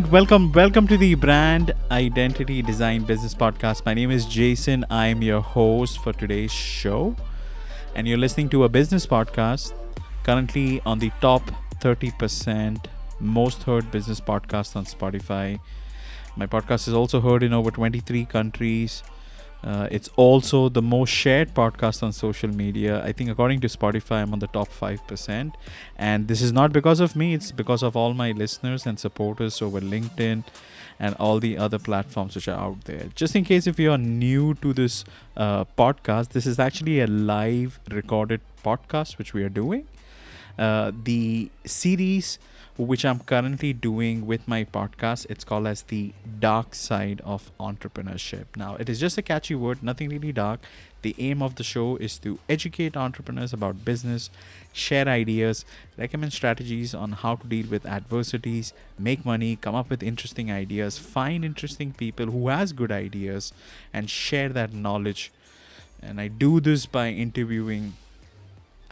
right, welcome to the Brand Identity Design Business Podcast. My name is Jason. I am your host for today's show, and you're listening to a business podcast currently on the top 30% most heard business podcast on Spotify. My podcast is also heard in over 23 countries. It's also the most shared podcast on social media. I think according to Spotify, I'm on the top 5%. And this is not because of me. It's because of all my listeners and supporters over LinkedIn and all the other platforms which are out there. Just in case if you are new to this podcast, this is actually a live recorded podcast which we are doing. The series which I'm currently doing with my podcast, it's called as the dark side of entrepreneurship. Now, it is just a catchy word, nothing really dark. The aim of the show is to educate entrepreneurs about business, share ideas, recommend strategies on how to deal with adversities, make money, come up with interesting ideas, find interesting people who has good ideas, and share that knowledge. And I do this by interviewing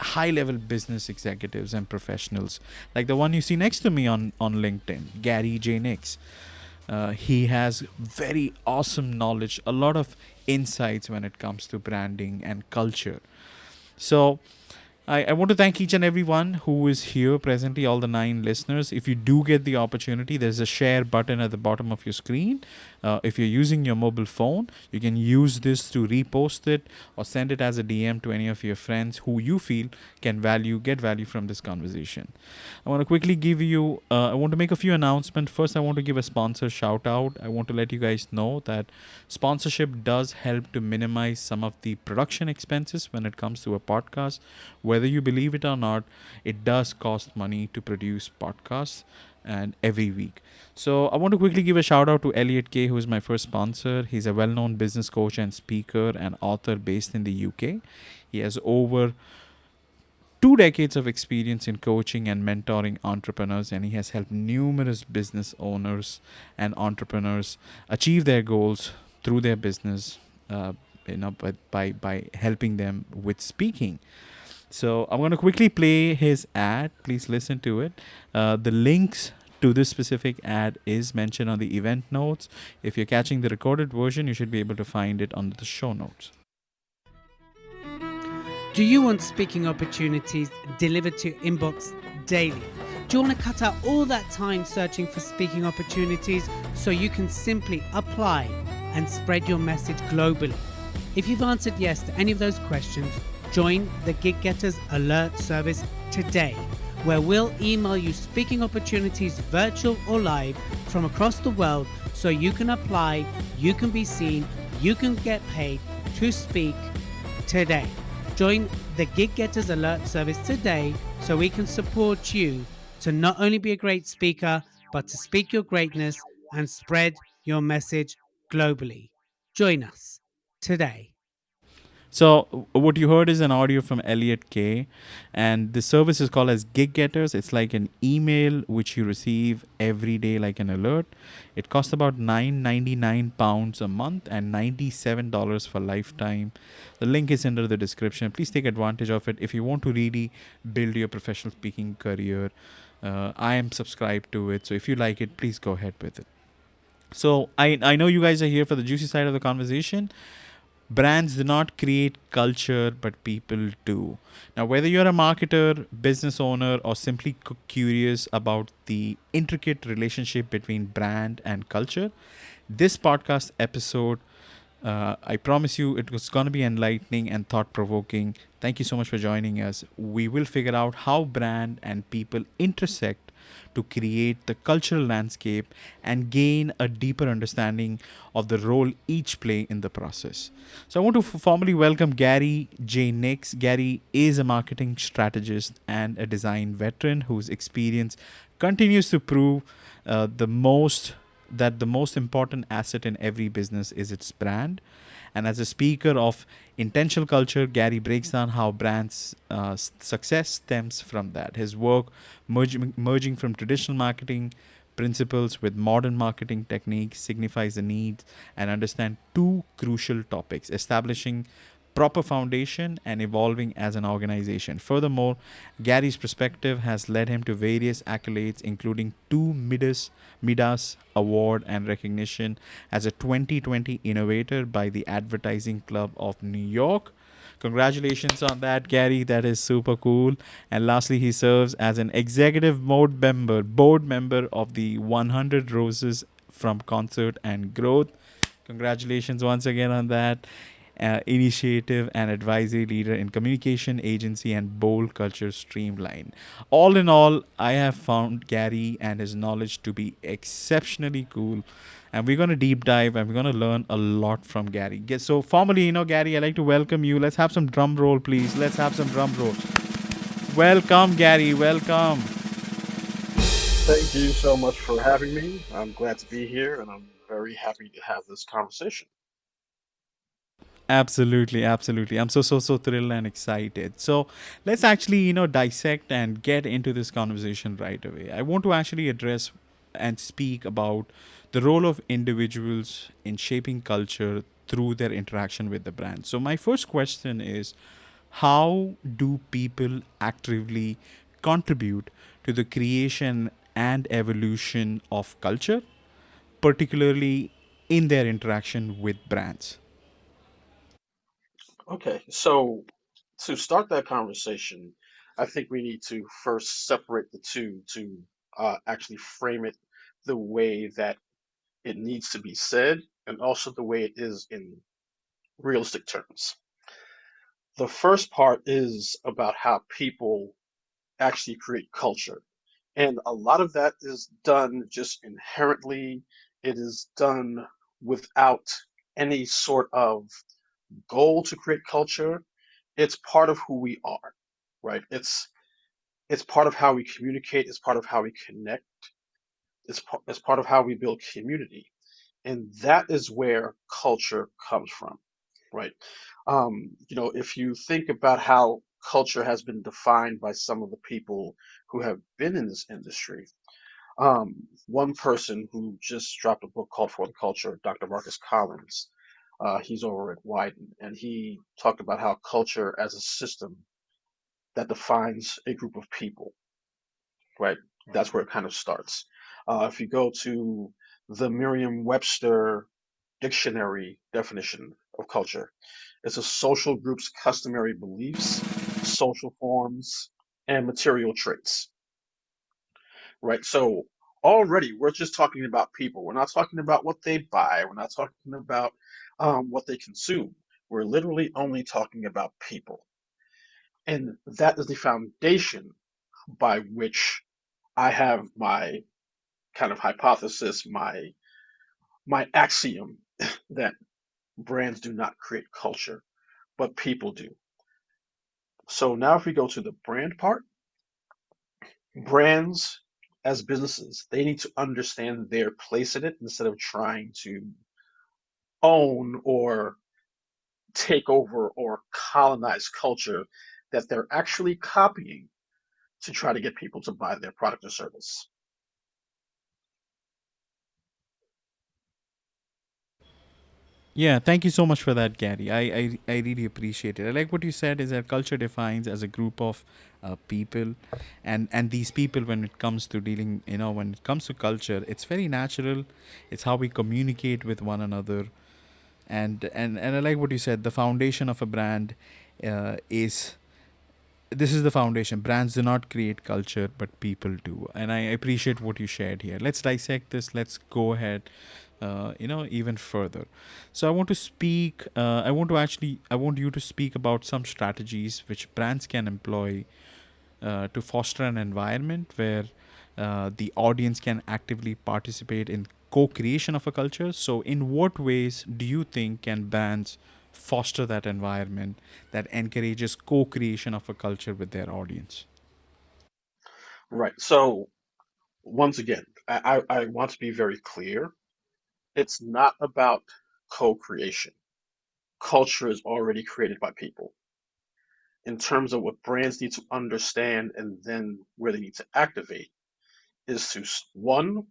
high-level business executives and professionals, like the one you see next to me on LinkedIn, Gary J. Nix. He has very awesome knowledge, a lot of insights when it comes to branding and culture. So I want to thank each and everyone who is here presently, all the 9 listeners. If you do get the opportunity, there's a share button at the bottom of your screen. If you're using your mobile phone, you can use this to repost it or send it as a DM to any of your friends who you feel can get value from this conversation. I want to quickly I want to make a few announcements. First, I want to give a sponsor shout out. I want to let you guys know that sponsorship does help to minimize some of the production expenses when it comes to a podcast. Whether you believe it or not, it does cost money to produce podcasts and every week. So I want to quickly give a shout out to Elliot K, who is my first sponsor. He's a well-known business coach and speaker and author based in the UK. He has over 2 decades of experience in coaching and mentoring entrepreneurs, and he has helped numerous business owners and entrepreneurs achieve their goals through their business, by helping them with speaking. So I'm going to quickly play his ad. Please listen to it. The links to this specific ad is mentioned on the event notes. If you're catching the recorded version, you should be able to find it on the show notes. Do you want speaking opportunities delivered to your inbox daily? Do you want to cut out all that time searching for speaking opportunities so you can simply apply and spread your message globally? If you've answered yes to any of those questions, join the Gig Getters Alert service today, where we'll email you speaking opportunities, virtual or live, from across the world so you can apply, you can be seen, you can get paid to speak today. Join the Gig Getters Alert service today so we can support you to not only be a great speaker, but to speak your greatness and spread your message globally. Join us today. So what you heard is an audio from Elliot K, and the service is called as Gig Getters. It's like an email which you receive every day, like an alert. It costs about £9.99 a month and $97 for lifetime. The link is under the description. Please take advantage of it if you want to really build your professional speaking career. I am subscribed to it, so if you like it, please go ahead with it. So I know you guys are here for the juicy side of the conversation. Brands do not create culture, but people do. Now, whether you're a marketer, business owner, or simply curious about the intricate relationship between brand and culture, this podcast episode, I promise you, it was going to be enlightening and thought-provoking. Thank you so much for joining us. We will figure out how brand and people intersect to create the cultural landscape and gain a deeper understanding of the role each play in the process. So I want to formally welcome Gary J. Nix. Gary is a marketing strategist and a design veteran whose experience continues to prove the most important asset in every business is its brand. And as a speaker of intentional culture, Gary breaks down how brands' success stems from that. His work merging from traditional marketing principles with modern marketing techniques signifies the need and understand 2 crucial topics: establishing proper foundation, and evolving as an organization. Furthermore, Gary's perspective has led him to various accolades, including two Midas Award and recognition as a 2020 Innovator by the Advertising Club of New York. Congratulations on that, Gary. That is super cool. And lastly, he serves as an executive board member of the 100 Roses from Concert and Growth. Congratulations once again on that. Initiative and advisory leader in communication agency and bold culture Streamlined. All in all, I have found Gary and his knowledge to be exceptionally cool. And we're going to deep dive and we're going to learn a lot from Gary. So, formally, Gary, I'd like to welcome you. Let's have some drum roll, please. Let's have some drum roll. Welcome, Gary. Welcome. Thank you so much for having me. I'm glad to be here and I'm very happy to have this conversation. Absolutely, absolutely. I'm so thrilled and excited. So let's actually, dissect and get into this conversation right away. I want to actually address and speak about the role of individuals in shaping culture through their interaction with the brand. So my first question is, how do people actively contribute to the creation and evolution of culture, particularly in their interaction with brands? Okay, so to start that conversation, I think we need to first separate the two to actually frame it the way that it needs to be said and also the way it is in realistic terms. The first part is about how people actually create culture. And a lot of that is done just inherently. It is done without any sort of goal to create culture. It's part of who we are, right? It's part of how we communicate. It's part of how we connect. It's part of how we build community, and that is where culture comes from, right? If you think about how culture has been defined by some of the people who have been in this industry, one person who just dropped a book called For the Culture, Dr. Marcus Collins, he's over at Wyden, and he talked about how culture as a system that defines a group of people, right? That's where it kind of starts. If you go to the Merriam-Webster dictionary definition of culture, it's a social group's customary beliefs, social forms, and material traits, right? So already we're just talking about people. We're not talking about what they buy. We're not talking about what they consume. We're literally only talking about people. And that is the foundation by which I have my kind of hypothesis, my axiom that brands do not create culture, but people do. So now if we go to the brand part, brands as businesses, they need to understand their place in it instead of trying to own or take over or colonize culture that they're actually copying to try to get people to buy their product or service. Yeah, thank you so much for that, Gary. I really appreciate it. I like what you said is that culture defines as a group of people, and these people, when it comes to dealing, when it comes to culture, it's very natural. It's how we communicate with one another, and I like what you said. The foundation of a brand is this is the foundation. Brands do not create culture, but people do. And I appreciate what you shared here. Let's dissect this. Let's go ahead, even further. So I want to speak. I want you to speak about some strategies which brands can employ to foster an environment where the audience can actively participate in co-creation of a culture. So, in what ways do you think can brands foster that environment that encourages co-creation of a culture with their audience? Right. So once again, I want to be very clear. It's not about co-creation. Culture is already created by people. In terms of what brands need to understand and then where they need to activate is to one,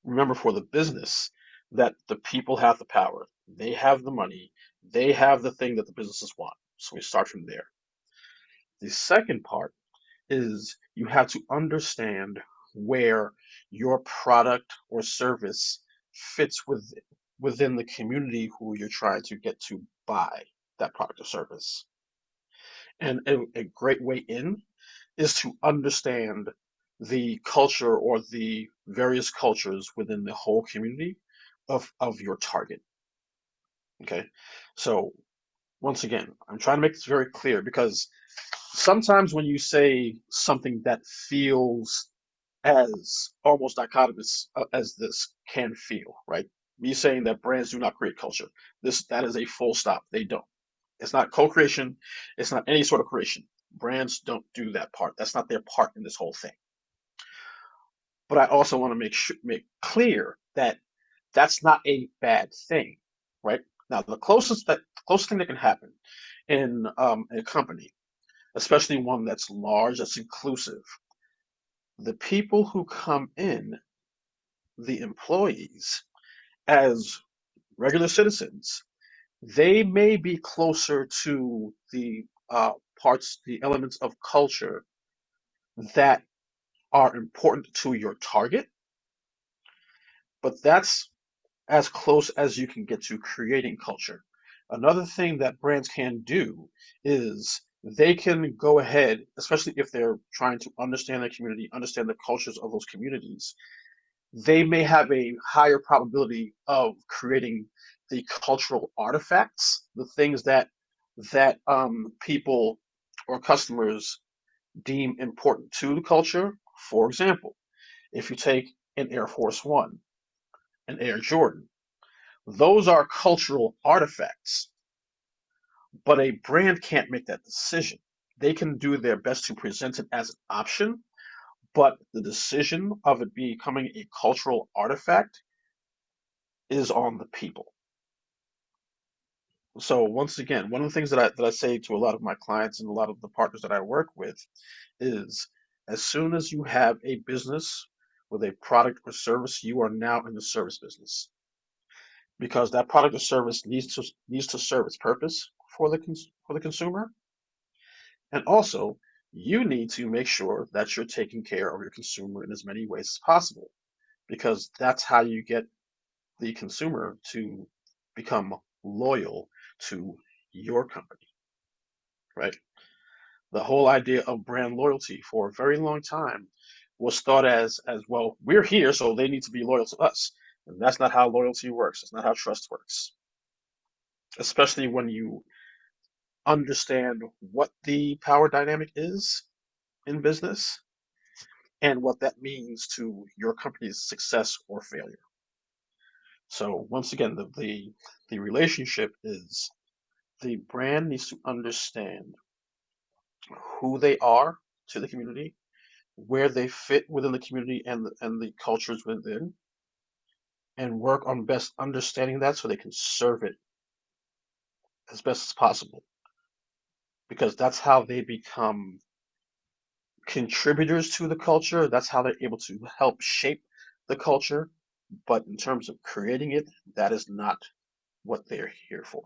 remember for the business that the people have the power. They have the money. They have the thing that the businesses want. So we start from there. The second part is you have to understand where your product or service fits within the community who you're trying to get to buy that product or service. And a great way in is to understand the culture or the various cultures within the whole community of your target. Okay. So once again, I'm trying to make this very clear because sometimes when you say something that feels as almost dichotomous as this can feel, right? Me saying that brands do not create culture. That is a full stop. They don't. It's not co-creation. It's not any sort of creation. Brands don't do that part. That's not their part in this whole thing. But I also want to make clear that that's not a bad thing, right? Now, the closest thing that can happen in a company, especially one that's large, that's inclusive, the people who come in, the employees, as regular citizens, they may be closer to the the elements of culture that are important to your target, but that's as close as you can get to creating culture. Another thing that brands can do is they can go ahead, especially if they're trying to understand their community, understand the cultures of those communities, they may have a higher probability of creating the cultural artifacts, the things that people or customers deem important to the culture. For example, if you take an Air Force One, an Air Jordan, those are cultural artifacts, but a brand can't make that decision. They can do their best to present it as an option, but the decision of it becoming a cultural artifact is on the people. So once again, one of the things that I say to a lot of my clients and a lot of the partners that I work with is as soon as you have a business with a product or service, you are now in the service business because that product or service needs to serve its purpose for the consumer, and also you need to make sure that you're taking care of your consumer in as many ways as possible because that's how you get the consumer to become loyal to your company, right? The whole idea of brand loyalty for a very long time was thought as well, we're here, so they need to be loyal to us. And that's not how loyalty works. It's not how trust works, especially when you understand what the power dynamic is in business and what that means to your company's success or failure. So once again, the relationship is the brand needs to understand who they are to the community, where they fit within the community and the cultures within, and work on best understanding that so they can serve it as best as possible. Because that's how they become contributors to the culture. That's how they're able to help shape the culture. But in terms of creating it, that is not what they're here for.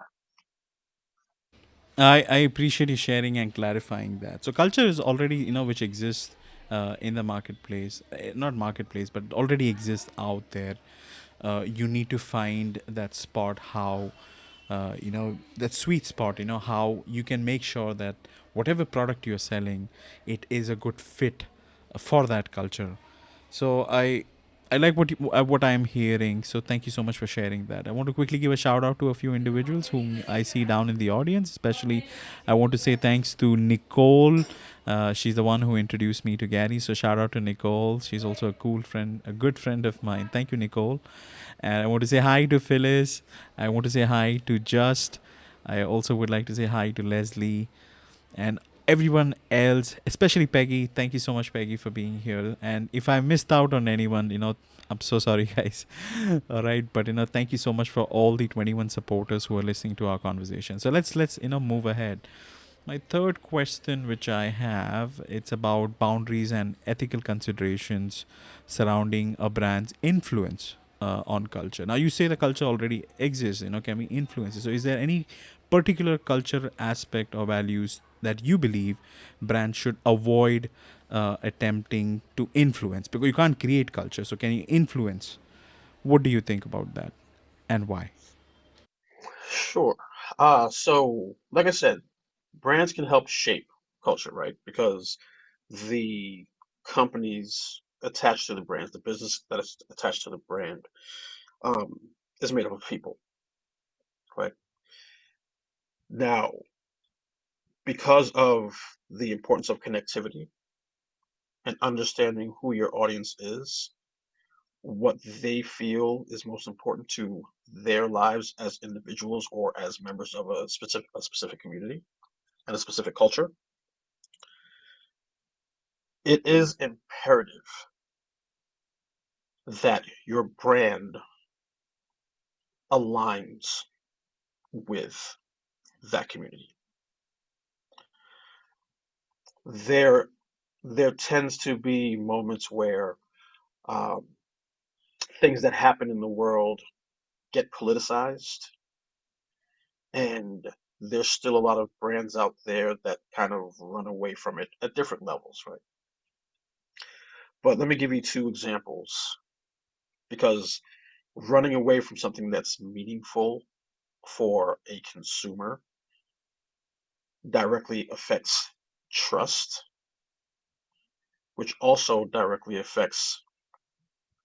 I appreciate you sharing and clarifying that. So culture is already, which exists in the marketplace, not marketplace, but already exists out there. You need to find that spot, how, that sweet spot, how you can make sure that whatever product you're selling, it is a good fit for that culture. So I like what I am hearing. So thank you so much for sharing that. I want to quickly give a shout out to a few individuals whom I see down in the audience. Especially, I want to say thanks to Nicole. She's the one who introduced me to Gary. So shout out to Nicole. She's also a cool friend, a good friend of mine. Thank you, Nicole. And I want to say hi to Phyllis. I want to say hi to Just. I also would like to say hi to Leslie and everyone else, especially Peggy. Thank you so much, Peggy, for being here. And if I missed out on anyone, I'm so sorry, guys. All right, but thank you so much for all the 21 supporters who are listening to our conversation. So let's move ahead. My third question, which I have, it's about boundaries and ethical considerations surrounding a brand's influence on culture? Now, you say the culture already exists, can we influence it? So, is there any particular culture aspect or values that you believe brands should avoid attempting to influence? Because you can't create culture, so can you influence? What do you think about that, and why? Sure. So like I said, brands can help shape culture, right? Because the companies attached to the brands, the business that is attached to the brand, um, is made up of people, right? Now, because of the importance of connectivity and understanding who your audience is, what they feel is most important to their lives as individuals or as members of a specific community and a specific culture, it is imperative that your brand aligns with that community. There, there tends to be moments where um, things that happen in the world get politicized, and there's still a lot of brands out there that kind of run away from it at different levels, right? But let me give you two examples because running away from something that's meaningful for a consumer directly affects trust, which also directly affects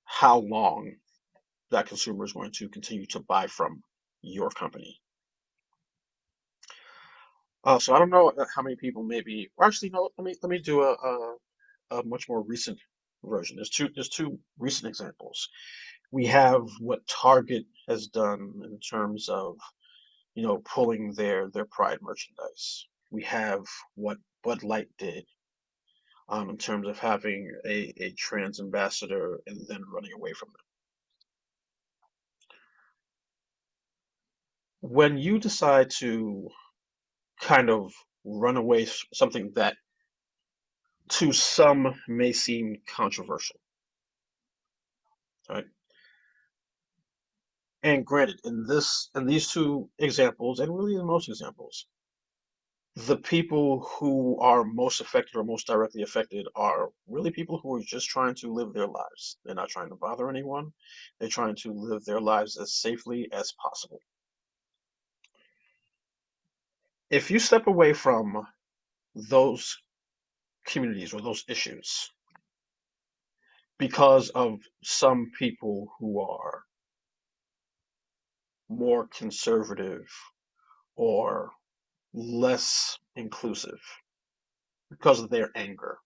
how long that consumer is going to continue to buy from your company. So I don't know how many people maybe, or actually, no, let me do a much more recent version. There's two recent examples. We have what Target has done in terms of, pulling their Pride merchandise. We have what Bud Light did in terms of having a trans ambassador and then running away from them. When you decide to kind of run away something that to some may seem controversial, right? And granted, in these two examples, and really in most examples, the people who are most affected or most directly affected are really people who are just trying to live their lives. They're not trying to bother anyone. They're trying to live their lives as safely as possible. If you step away from those communities or those issues because of some people who are more conservative or less inclusive because of their anger,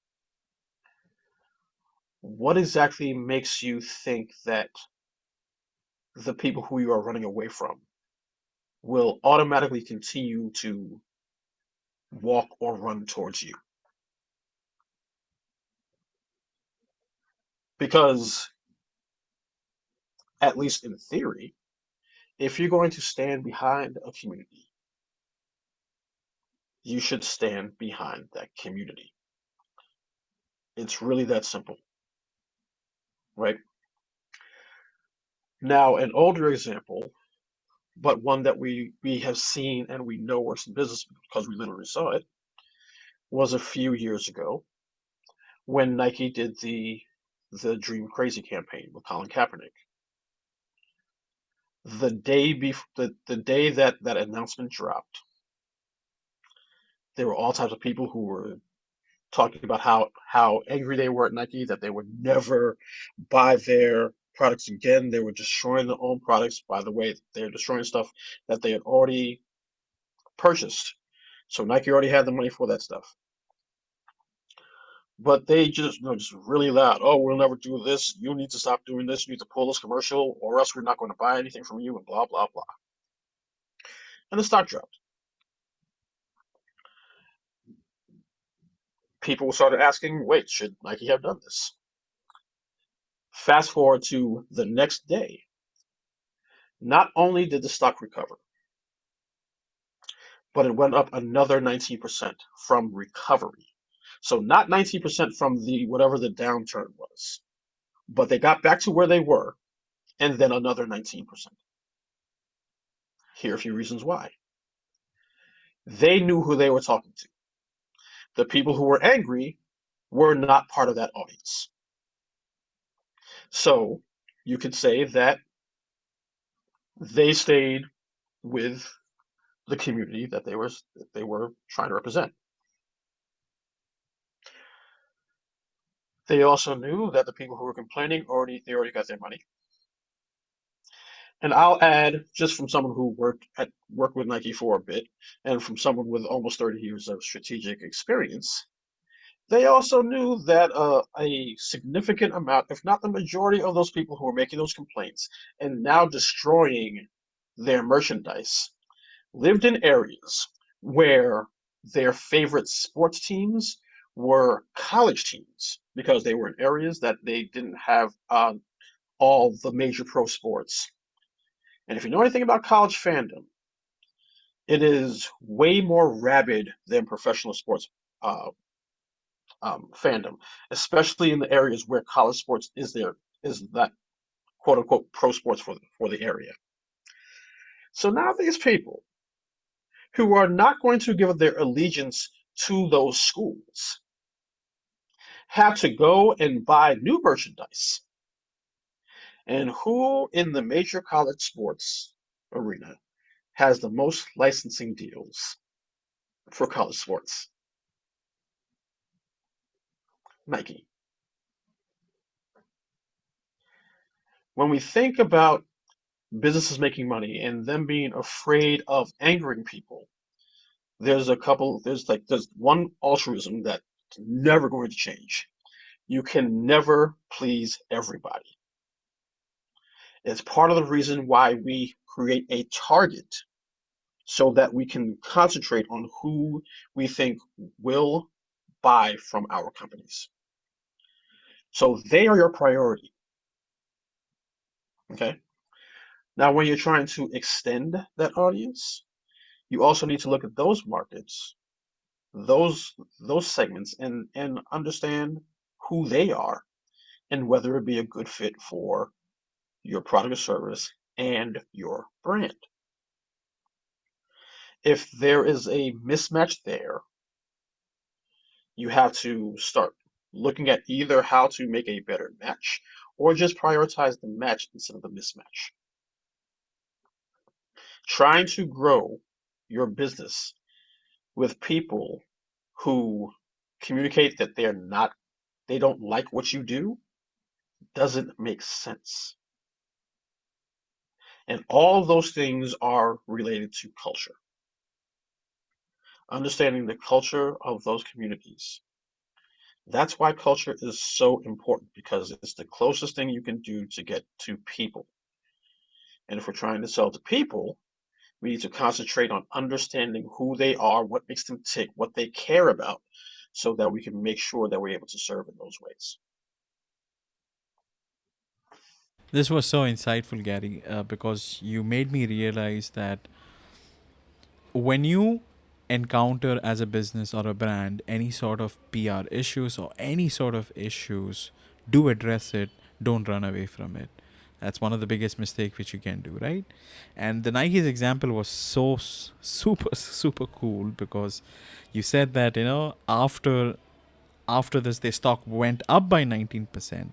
what exactly makes you think that the people who you are running away from will automatically continue to walk or run towards you? Because, at least in theory, if you're going to stand behind a community, you should stand behind that community. It's really that simple, right? Now, an older example, but one that we have seen and we know works in business because we literally saw it, was a few years ago when Nike did the Dream Crazy campaign with Colin Kaepernick. The day that that announcement dropped, there were all types of people who were talking about how angry they were at Nike, that they would never buy their products again. They were destroying their own products. By the way, they're destroying stuff that they had already purchased. So Nike already had the money for that stuff. But they just, just really loud. Oh, we'll never do this. You need to stop doing this. You need to pull this commercial, or else we're not going to buy anything from you, and blah blah blah. And the stock dropped. People started asking, wait, should Nike have done this? Fast forward to the next day. Not only did the stock recover, but it went up another 19% from recovery. So not 19% from the whatever the downturn was, but they got back to where they were, and then another 19%. Here are a few reasons why. They knew who they were talking to. The people who were angry were not part of that audience. So you could say that they stayed with the community that they were trying to represent. They also knew that the people who were complaining already got their money. And I'll add, just from someone who worked with Nike for a bit, and from someone with almost 30 years of strategic experience, they also knew that a significant amount, if not the majority of those people who were making those complaints and now destroying their merchandise lived in areas where their favorite sports teams were college teams because they were in areas that they didn't have all the major pro sports. And if you know anything about college fandom, it is way more rabid than professional sports uh, fandom, especially in the areas where college sports is that quote unquote pro sports for the area. So now these people who are not going to give their allegiance to those schools have to go and buy new merchandise. And who in the major college sports arena has the most licensing deals for college sports? Nike. When we think about businesses making money and them being afraid of angering people, there's one altruism that's never going to change. You can never please everybody. It's part of the reason why we create a target so that we can concentrate on who we think will buy from our companies. So they are your priority. Okay. Now, when you're trying to extend that audience, you also need to look at those markets, those segments, and understand who they are and whether it be a good fit for your product or service and your brand. If there is a mismatch there, you have to start looking at either how to make a better match or just prioritize the match instead of the mismatch. Trying to grow your business with people who communicate that they don't like what you do doesn't make sense. And all of those things are related to culture. Understanding the culture of those communities. That's why culture is so important because it's the closest thing you can do to get to people. And if we're trying to sell to people, we need to concentrate on understanding who they are, what makes them tick, what they care about, so that we can make sure that we're able to serve in those ways. This was so insightful, Gary, because you made me realize that when you encounter as a business or a brand any sort of PR issues or any sort of issues, do address it, don't run away from it. That's one of the biggest mistakes which you can do, right? And the Nike's example was so super cool because you said that, after this their stock went up by 19%,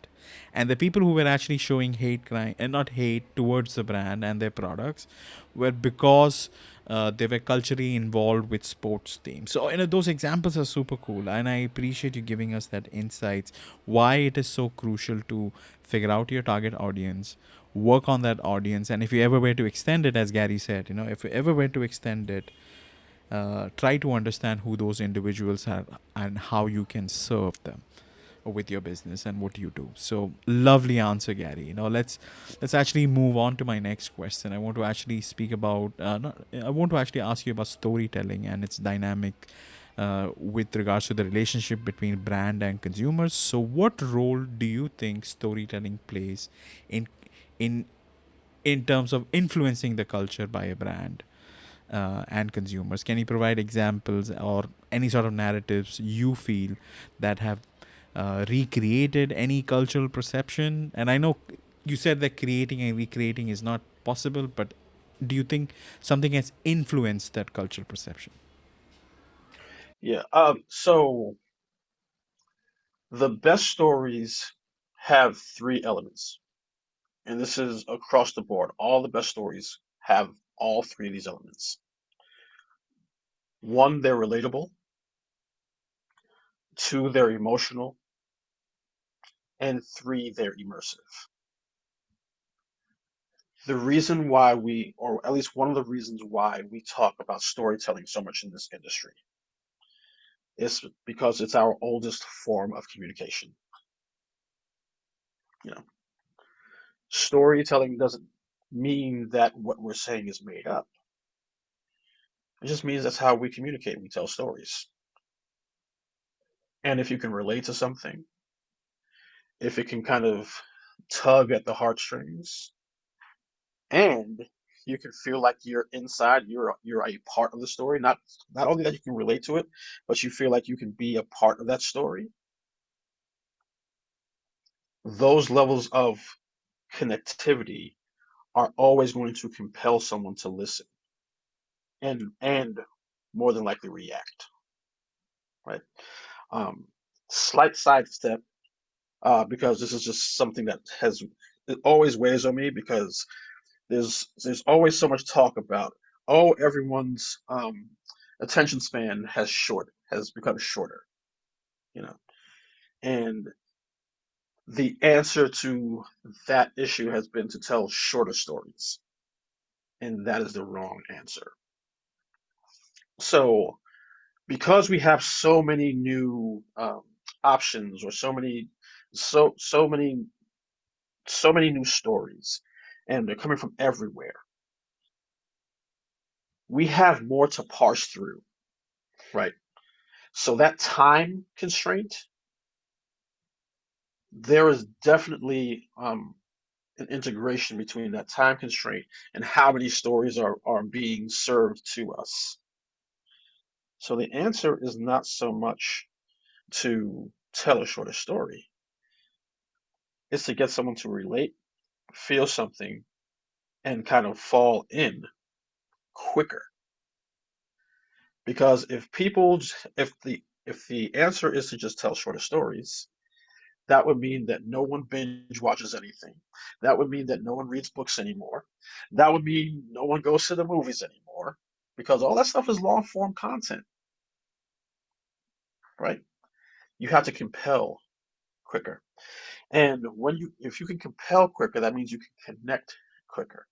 and the people who were actually showing hate crime and not hate towards the brand and their products were because they were culturally involved with sports teams. So those examples are super cool, and I appreciate you giving us that insights why it is so crucial to figure out your target audience, work on that audience, and if you ever were to extend it, as Gary said, if you ever were to extend it, try to understand who those individuals are and how you can serve them with your business and what you do. So lovely answer, Gary. Let's actually move on to my next question. I want to actually speak about I want to actually ask you about storytelling and its dynamic with regards to the relationship between brand and consumers. So what role do you think storytelling plays in in in terms of influencing the culture by a brand and consumers? Can you provide examples or any sort of narratives you feel that have recreated any cultural perception? And I know You said that creating and recreating is not possible, but do you think something has influenced that cultural perception? Yeah. So the best stories have three elements, and this is across the board. All the best stories have all three of these elements. One, they're relatable. Two, they're emotional. And three, they're immersive. The reason why we, or at least one of the reasons why we talk about storytelling so much in this industry is because it's our oldest form of communication. You know, storytelling doesn't mean that what we're saying is made up. It just means that's how we communicate. We tell stories. And if you can relate to something, if it can kind of tug at the heartstrings, and you can feel like you're inside, you're a part of the story, not only that you can relate to it, but you feel like you can be a part of that story. Those levels of connectivity are always going to compel someone to listen and more than likely react, right? Um, Slight sidestep, because this is just something that has it always weighs on me because there's always so much talk about, oh, everyone's attention span has become shorter, you know, and the answer to that issue has been to tell shorter stories, and that is the wrong answer. So because we have so many new options, or so many new stories, and they're coming from everywhere, we have more to parse through, right? So that time constraint, there is definitely an integration between that time constraint and how many stories are being served to us. So the answer is not so much to tell a shorter story, it's to get someone to relate, feel something, and kind of fall in quicker. Because if the answer is to just tell shorter stories, that would mean that no one binge watches anything. That would mean that no one reads books anymore. That would mean no one goes to the movies anymore because all that stuff is long form content, right? You have to compel quicker. And if you can compel quicker, that means you can connect quicker.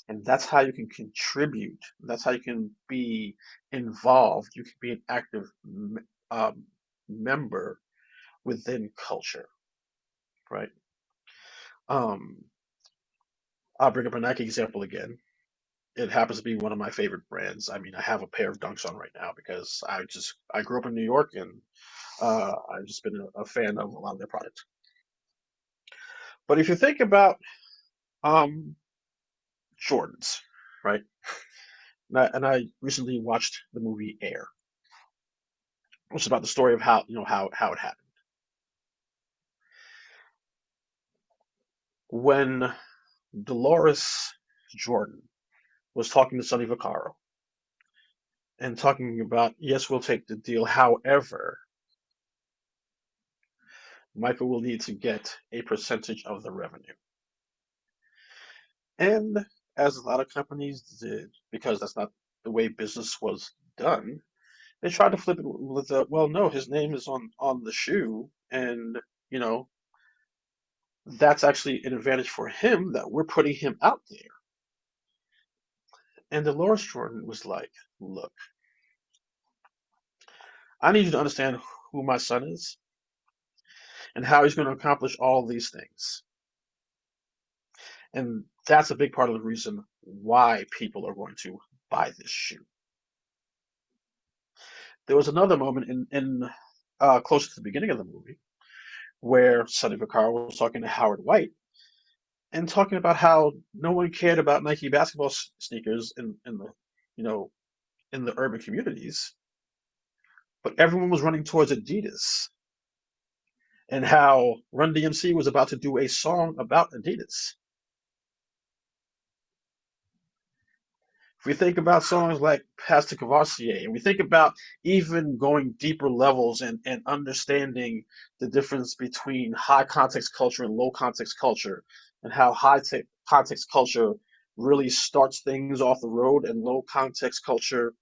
And that's how you can contribute. That's how you can be involved. You can be an active um, member within culture, right? Um, I'll bring up a Nike example again. It happens to be one of my favorite brands. I mean, I have a pair of Dunks on right now because I grew up in New York, and I've just been a fan of a lot of their products. But if you think about um, Jordans, right? And I recently watched the movie Air, which is about the story of how it happened. When Dolores Jordan was talking to Sonny Vaccaro and talking about, yes, we'll take the deal. However, Michael will need to get a percentage of the revenue. And as a lot of companies did, because that's not the way business was done, they tried to flip it with well, no, his name is on the shoe, and you know that's actually an advantage for him that we're putting him out there. And Dolores Jordan was like, look, I need you to understand who my son is and how he's going to accomplish all these things. And that's a big part of the reason why people are going to buy this shoe. There was another moment in close to the beginning of the movie where Sonny Vaccaro was talking to Howard White and talking about how no one cared about Nike basketball sneakers in the you know in the urban communities, but everyone was running towards Adidas. and how Run DMC was about to do a song about Adidas. If we think about songs like Pastor Cavassier, and we think about even going deeper levels and understanding the difference between high context culture and low context culture, and how context culture really starts things off the road, and low context culture,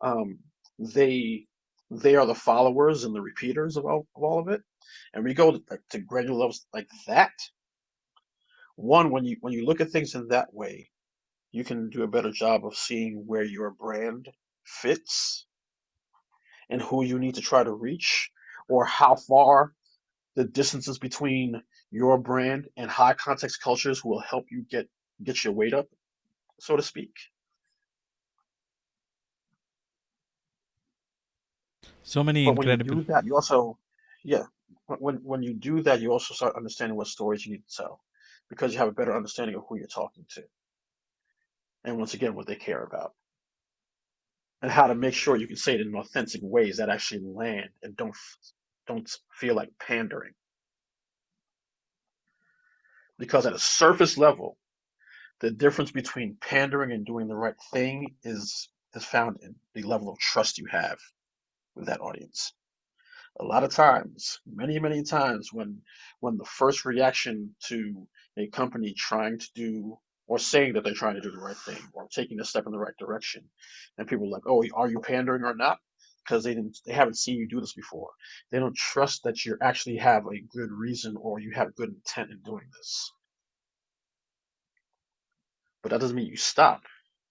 um, they they are the followers and the repeaters of all of it. And we go to granular levels like that. One, when you look at things in that way, you can do a better job of seeing where your brand fits and who you need to try to reach, or how far the distances between your brand and high context cultures will help you get your weight up, so to speak. So many But when you incredible. do that, you also, yeah, when you do that, you also start understanding what stories you need to tell, because you have a better understanding of who you're talking to, and once again, what they care about, and how to make sure you can say it in authentic ways that actually land and don't feel like pandering. Because at a surface level, the difference between pandering and doing the right thing is found in the level of trust you have with that audience. A lot of times, many times, when the first reaction to a company trying to do or saying that they're trying to do the right thing or taking a step in the right direction, and people are like, "Oh, are you pandering or not?" Because they haven't seen you do this before. They don't trust that you actually have a good reason or you have good intent in doing this. But that doesn't mean you stop.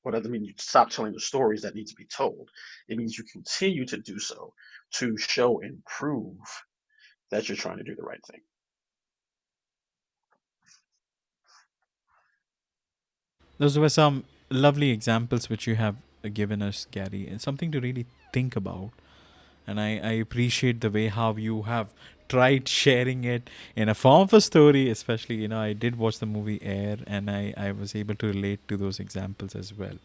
Or that doesn't mean you stop telling the stories that need to be told. It means you continue to do so to show and prove that you're trying to do the right thing. Those were some lovely examples which you have given us, Gary, and something to really think about. And I appreciate the way how you have tried sharing it in a form of a story. Especially, I did watch the movie Air, and I was able to relate to those examples as well.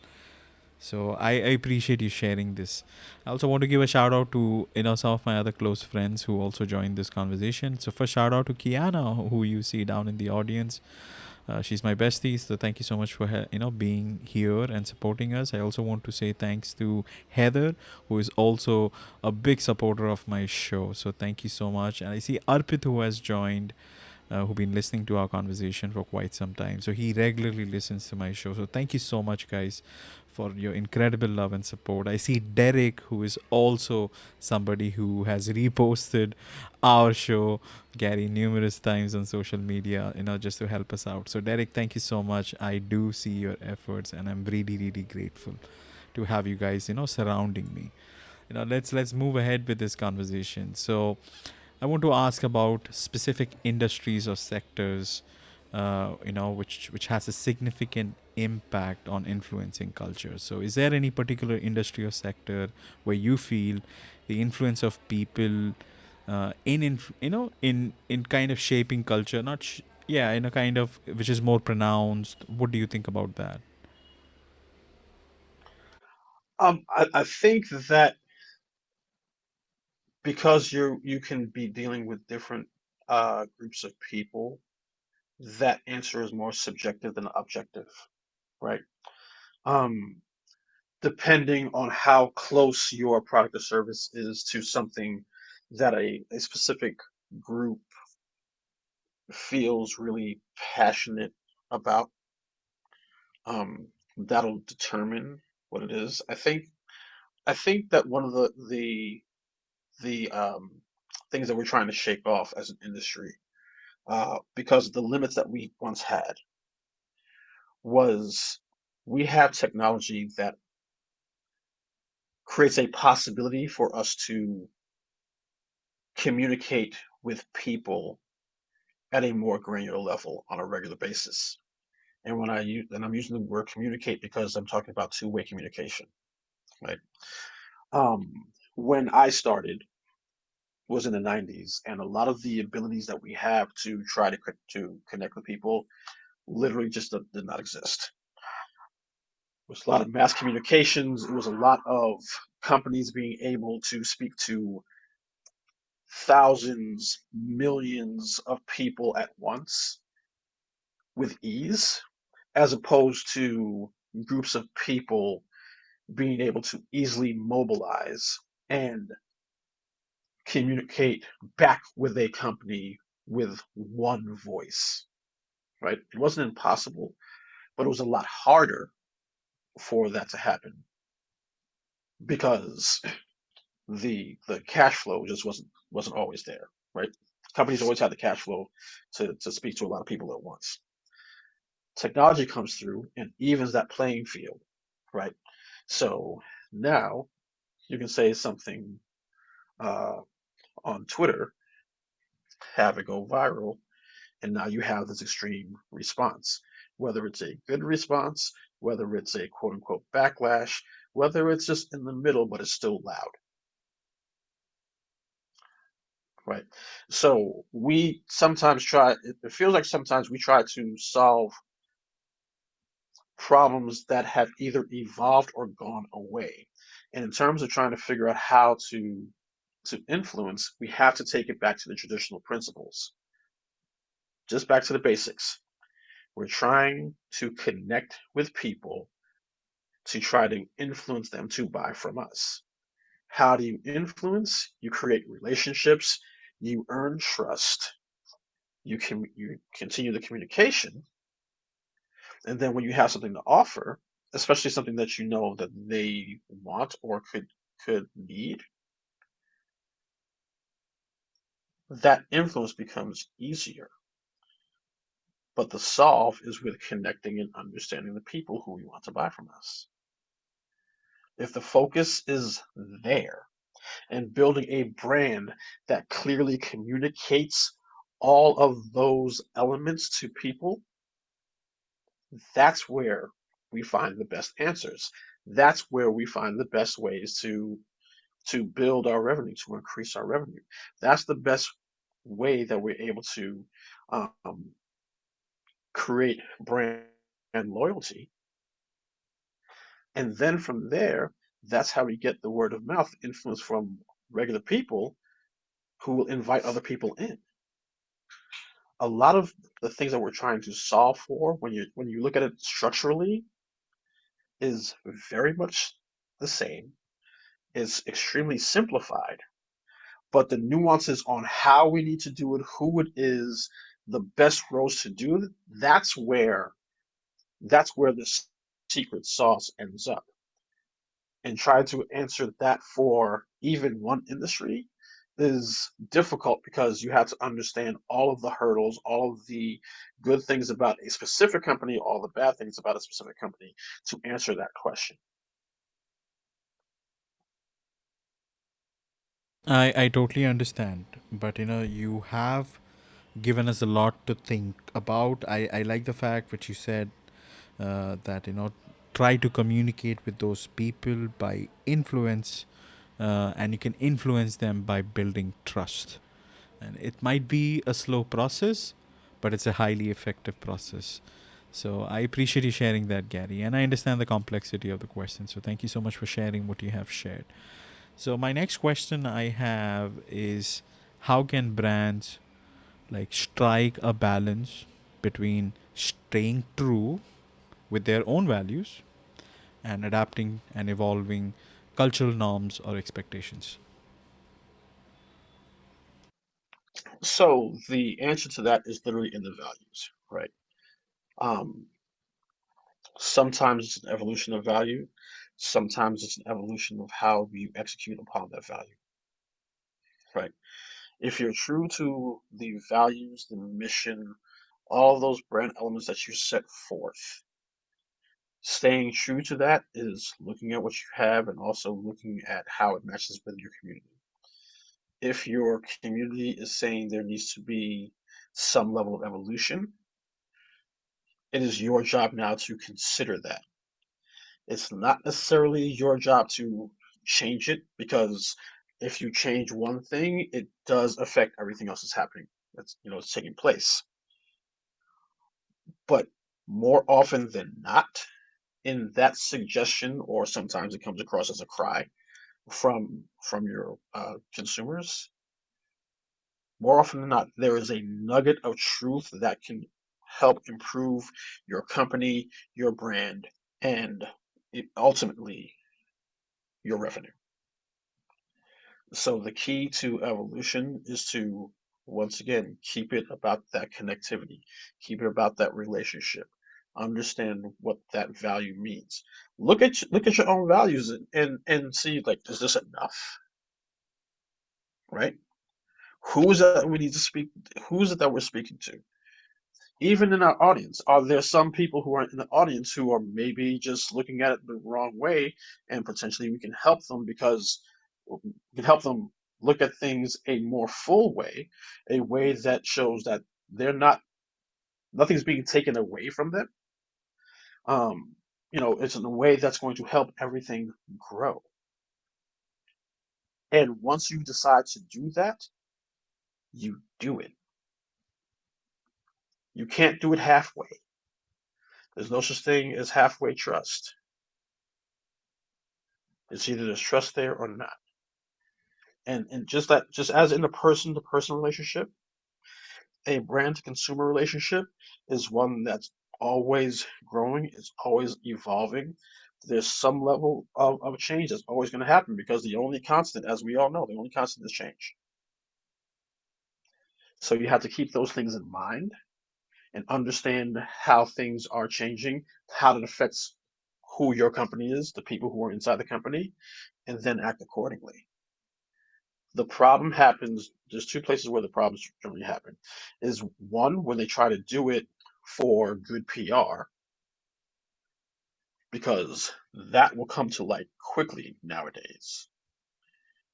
So I appreciate you sharing this. I also want to give a shout out to some of my other close friends who also joined this conversation. So first shout out to Kiana, who you see down in the audience. She's my bestie, so thank you so much for her, being here and supporting us. I also want to say thanks to Heather, who is also a big supporter of my show. So thank you so much. And I see Arpit, who has joined, who've been listening to our conversation for quite some time. So he regularly listens to my show. So thank you so much, guys, for your incredible love and support. I see Derek, who is also somebody who has reposted our show, Gary, numerous times on social media, just to help us out. So, Derek, thank you so much. I do see your efforts, and I'm really, really grateful to have you guys, surrounding me. Let's move ahead with this conversation. So, I want to ask about specific industries or sectors, which has a significant impact on influencing culture. So, is there any particular industry or sector where you feel the influence of people in kind of shaping culture, not yeah, in a kind of which is more pronounced? What do you think about that? I think that because you can be dealing with different groups of people, that answer is more subjective than objective, right? Um, Depending on how close your product or service is to something that a specific group feels really passionate about, um, that'll determine what it is. I think that one of the things that we're trying to shake off as an industry, because of the limits that we once had, was we have technology that creates a possibility for us to communicate with people at a more granular level on a regular basis. And I'm using the word communicate because I'm talking about two-way communication, right? Um, when I started was in the 90s, and a lot of the abilities that we have to try to connect with people literally just did not exist. It was a lot of mass communications. It was a lot of companies being able to speak to thousands, millions of people at once with ease, as opposed to groups of people being able to easily mobilize and communicate back with a company with one voice, right? It wasn't impossible, but it was a lot harder for that to happen because the cash flow just wasn't always there, right? Companies always had the cash flow to speak to a lot of people at once. Technology comes through and evens that playing field, right? So now you can say something uh, on Twitter, have it go viral, and now you have this extreme response. Whether it's a good response, whether it's a quote unquote backlash, whether it's just in the middle, but it's still loud, right? So we sometimes try, it feels like sometimes we try to solve problems that have either evolved or gone away. And in terms of trying to figure out how to influence, we have to take it back to the traditional principles, just back to the basics. We're trying to connect with people to try to influence them to buy from us. How do you influence? You create relationships, you earn trust, you continue the communication, and then when you have something to offer, especially something that you know that they want or could need, that influence becomes easier. But the solve is with connecting and understanding the people who we want to buy from us. If the focus is there and building a brand that clearly communicates all of those elements to people, that's where we find the best answers. That's where we find the best ways to build our revenue, to increase our revenue. That's the best way that we're able to um, create brand loyalty. And then from there, that's how we get the word of mouth influence from regular people who will invite other people in. A lot of the things that we're trying to solve for when you look at it structurally is very much the same. It's extremely simplified, but the nuances on how we need to do it, who it is, the best roles to do it, that's where the secret sauce ends up. And try to answer that for even one industry is difficult because you have to understand all of the hurdles, all of the good things about a specific company, all the bad things about a specific company to answer that question. I totally understand, but you have given us a lot to think about. I like the fact which you said, that try to communicate with those people by influence, and you can influence them by building trust. And it might be a slow process, but it's a highly effective process. So I appreciate you sharing that, Gary, and I understand the complexity of the question. So thank you so much for sharing what you have shared. So my next question I have is, how can brands like strike a balance between staying true with their own values and adapting and evolving cultural norms or expectations? So the answer to that is literally in the values, right? Um, Sometimes it's an evolution of value, sometimes it's an evolution of how you execute upon that value, right? If you're true to the values, the mission, all those brand elements that you set forth, staying true to that is looking at what you have and also looking at how it matches with your community. If your community is saying there needs to be some level of evolution, it is your job now to consider that. It's not necessarily your job to change it because if you change one thing, it does affect everything else that's happening. It's taking place. But more often than not, in that suggestion, or sometimes it comes across as a cry from your consumers, more often than not, there is a nugget of truth that can help improve your company, your brand, and ultimately your revenue. So the key to evolution is to, once again, keep it about that connectivity, keep it about that relationship, understand what that value means. Look at your own values and see, like, is this enough, right? Who is that we need to speak? Who is it that we're speaking to? Even in our audience, are there some people who are in the audience who are maybe just looking at it the wrong way, and potentially we can help them because we can help them look at things a more full way, a way that shows that they're not nothing's being taken away from them. Um, it's in a way that's going to help everything grow. And once you decide to do that, you do it. You can't do it halfway. There's no such thing as halfway trust. It's either there's trust there or not. And just as in a person to person relationship, a brand to consumer relationship is one that's always growing, it's always evolving. There's some level of change that's always going to happen because the only constant, as we all know, the only constant is change. So you have to keep those things in mind and understand how things are changing, how it affects who your company is, the people who are inside the company, and then act accordingly. The problem happens, there's two places where the problems generally happen. Is one, when they try to do it for good PR, because that will come to light quickly nowadays,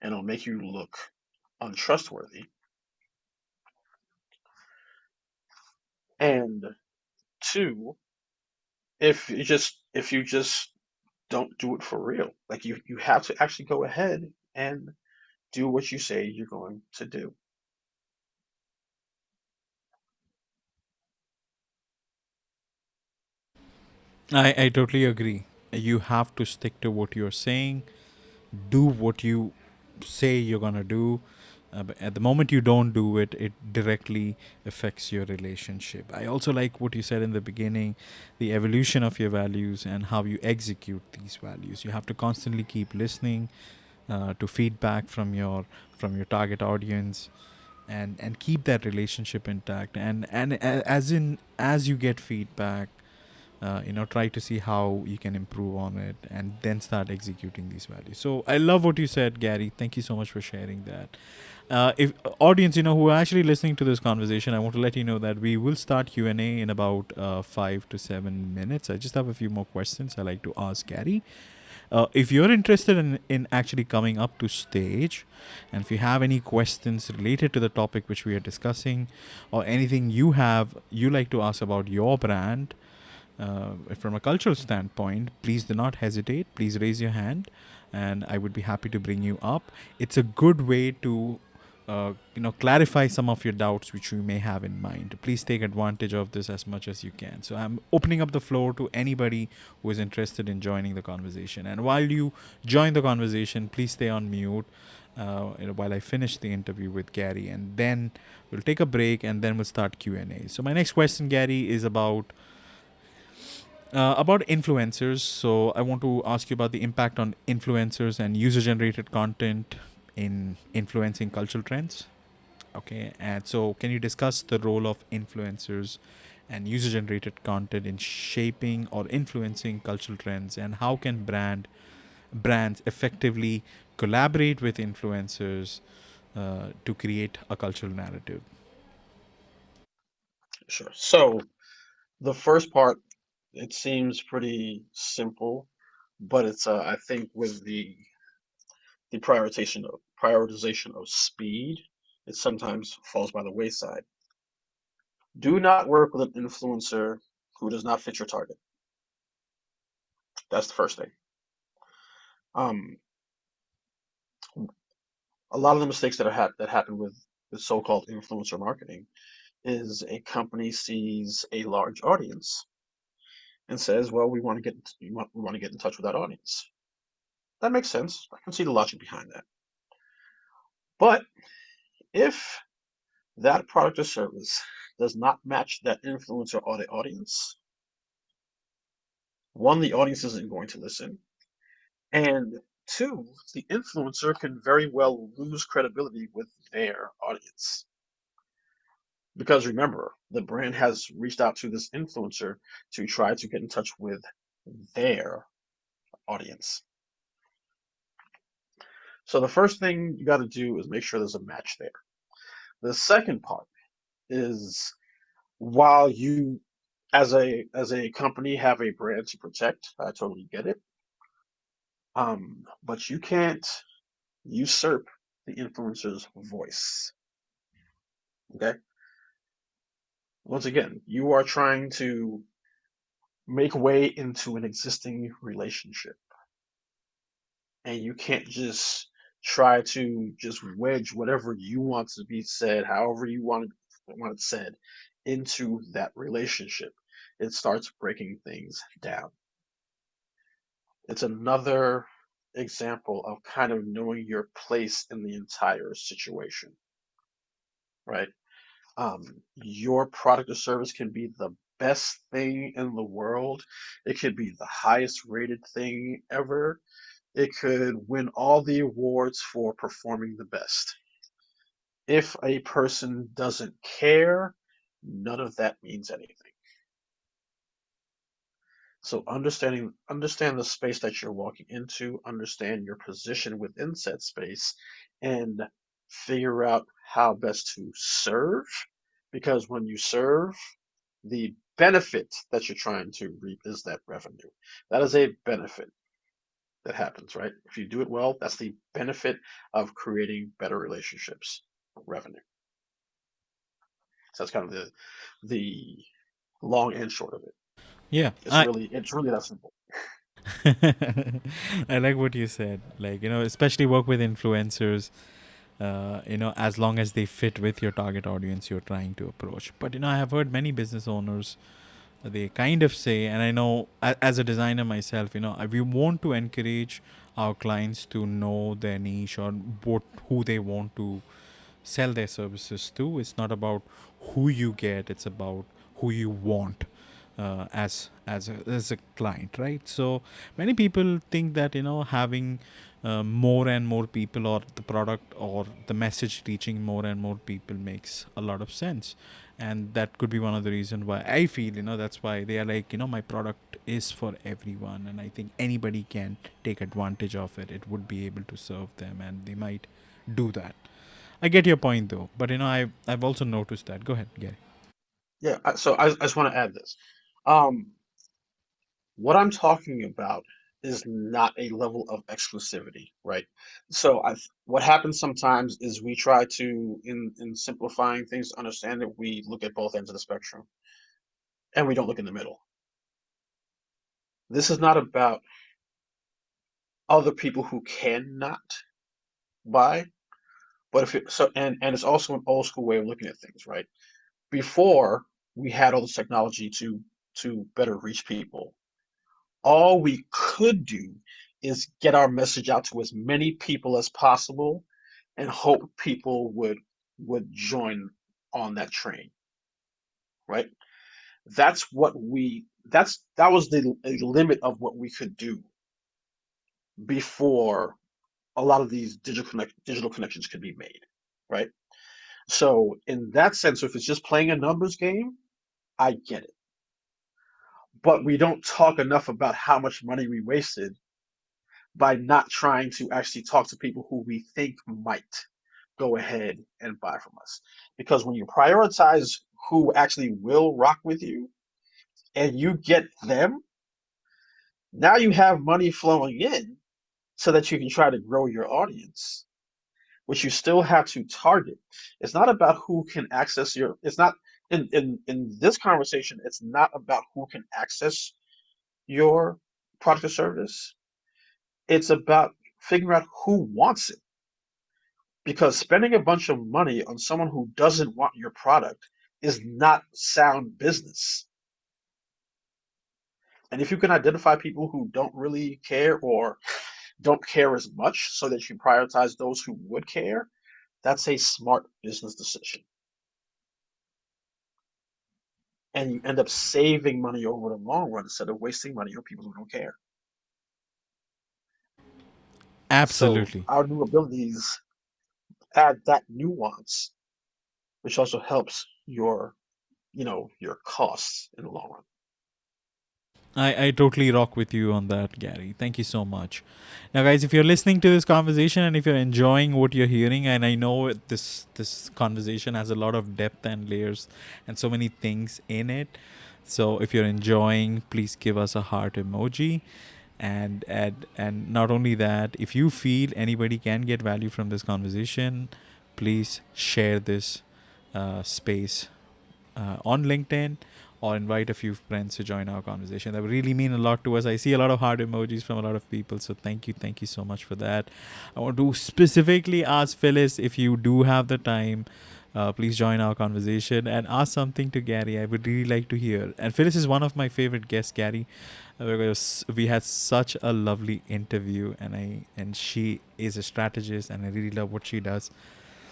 and it'll make you look untrustworthy. And two, if you just don't do it for real, like you have to actually go ahead and do what you say you're going to do. I totally agree. You have to stick to what you're saying, do what you say you're gonna do. But at the moment you don't do it, it directly affects your relationship. I also like what you said in the beginning, the evolution of your values and how you execute these values. You have to constantly keep listening to feedback from your target audience, and keep that relationship intact. As you get feedback, try to see how you can improve on it and then start executing these values. So I love what you said, Gary. Thank you so much for sharing that. If audience, who are actually listening to this conversation, I want to let you know that we will start Q&A in about 5 to 7 minutes. I just have a few more questions I like to ask Gary. If you're interested in actually coming up to stage, and if you have any questions related to the topic which we are discussing, or anything you like to ask about your brand, from a cultural standpoint, please do not hesitate. Please raise your hand, and I would be happy to bring you up. It's a good way to, clarify some of your doubts which you may have in mind. Please take advantage of this as much as you can. So I'm opening up the floor to anybody who is interested in joining the conversation. And while you join the conversation, please stay on mute. While I finish the interview with Gary, and then we'll take a break, and then we'll start Q&A. So my next question, Gary, is about influencers. So I want to ask you about the impact on influencers and user-generated content in influencing cultural trends. Okay, and so can you discuss the role of influencers and user-generated content in shaping or influencing cultural trends, and how can brands effectively collaborate with influencers to create a cultural narrative? Sure. So the first part, it seems pretty simple, but it's I think with the prioritization of speed, it sometimes falls by the wayside. Do not work with an influencer who does not fit your target. That's the first thing. Um, a lot of the mistakes that happen with so-called influencer marketing is a company sees a large audience and says, "Well, we want to get in touch with that audience." That makes sense. I can see the logic behind that. But if that product or service does not match that influencer or the audience, one, the audience isn't going to listen, and two, the influencer can very well lose credibility with their audience. Because remember, the brand has reached out to this influencer to try to get in touch with their audience. So the first thing you got to do is make sure there's a match there. The second part is, while you as a company have a brand to protect, I totally get it. But you can't usurp the influencer's voice. Okay? Once again, you are trying to make way into an existing relationship, and you can't just try to just wedge whatever you want to be said, however you want it said, into that relationship. It starts breaking things down. It's another example of kind of knowing your place in the entire situation, right? Your product or service can be the best thing in the world. It could be the highest rated thing ever. It could win all the awards for performing the best. If a person doesn't care, none of that means anything. So understand the space that you're walking into, understand your position within said space, and figure out how best to serve. Because when you serve, the benefit that you're trying to reap is that revenue. That is a benefit that happens, right? If you do it well, that's the benefit of creating better relationships, revenue. So that's kind of the long and short of it. Yeah, It's really that simple. I like what you said. Like, especially work with influencers, as long as they fit with your target audience you're trying to approach. But, I have heard many business owners, they kind of say, and I know as a designer myself, we want to encourage our clients to know their niche or who they want to sell their services to. It's not about who you get; it's about who you want as a client, right? So many people think that having more and more people, or the product or the message reaching more and more people, makes a lot of sense, and that could be one of the reasons why I feel that's why they are like, my product is for everyone, and I think anybody can take advantage of it. It would be able to serve them, and they might do that. I get your point though, but I've also noticed that. Go ahead, Gary. Yeah, so I just want to add this. Um, what I'm talking about is not a level of exclusivity, right? So what happens sometimes is we try to, in simplifying things, to understand that we look at both ends of the spectrum and we don't look in the middle. This is not about other people who cannot buy, but if it, so, and it's also an old school way of looking at things, right? Before we had all this technology to better reach people, all we could do is get our message out to as many people as possible and hope people would join on that train, right? That was the limit of what we could do before a lot of these digital connections could be made, right? So in that sense, if it's just playing a numbers game, I get it. But we don't talk enough about how much money we wasted by not trying to actually talk to people who we think might go ahead and buy from us. Because when you prioritize who actually will rock with you and you get them, now you have money flowing in so that you can try to grow your audience, which you still have to target. It's not about who can access it's not in this conversation, it's not about who can access your product or service. It's about figuring out who wants it. Because spending a bunch of money on someone who doesn't want your product is not sound business. And if you can identify people who don't really care or don't care as much so that you prioritize those who would care, that's a smart business decision. and you end up saving money over the long run instead of wasting money on people who don't care. So Absolutely. our new abilities add that nuance, which also helps your costs in the long run. I totally rock with you on that, Gary. Thank you so much. Now, guys, if you're listening to this conversation and if you're enjoying what you're hearing, and I know this conversation has a lot of depth and layers and so many things in it. So if you're enjoying, please give us a heart emoji. And not only that, if you feel anybody can get value from this conversation, please share this space on LinkedIn or invite a few friends to join our conversation. That would really mean a lot to us. I see a lot of heart emojis from a lot of people. So thank you so much for that. I want to specifically ask Phyllis, if you do have the time, please join our conversation and ask something to Gary. I would really like to hear. And Phyllis is one of my favorite guests, Gary, because we had such a lovely interview, and she is a strategist, and I really love what she does.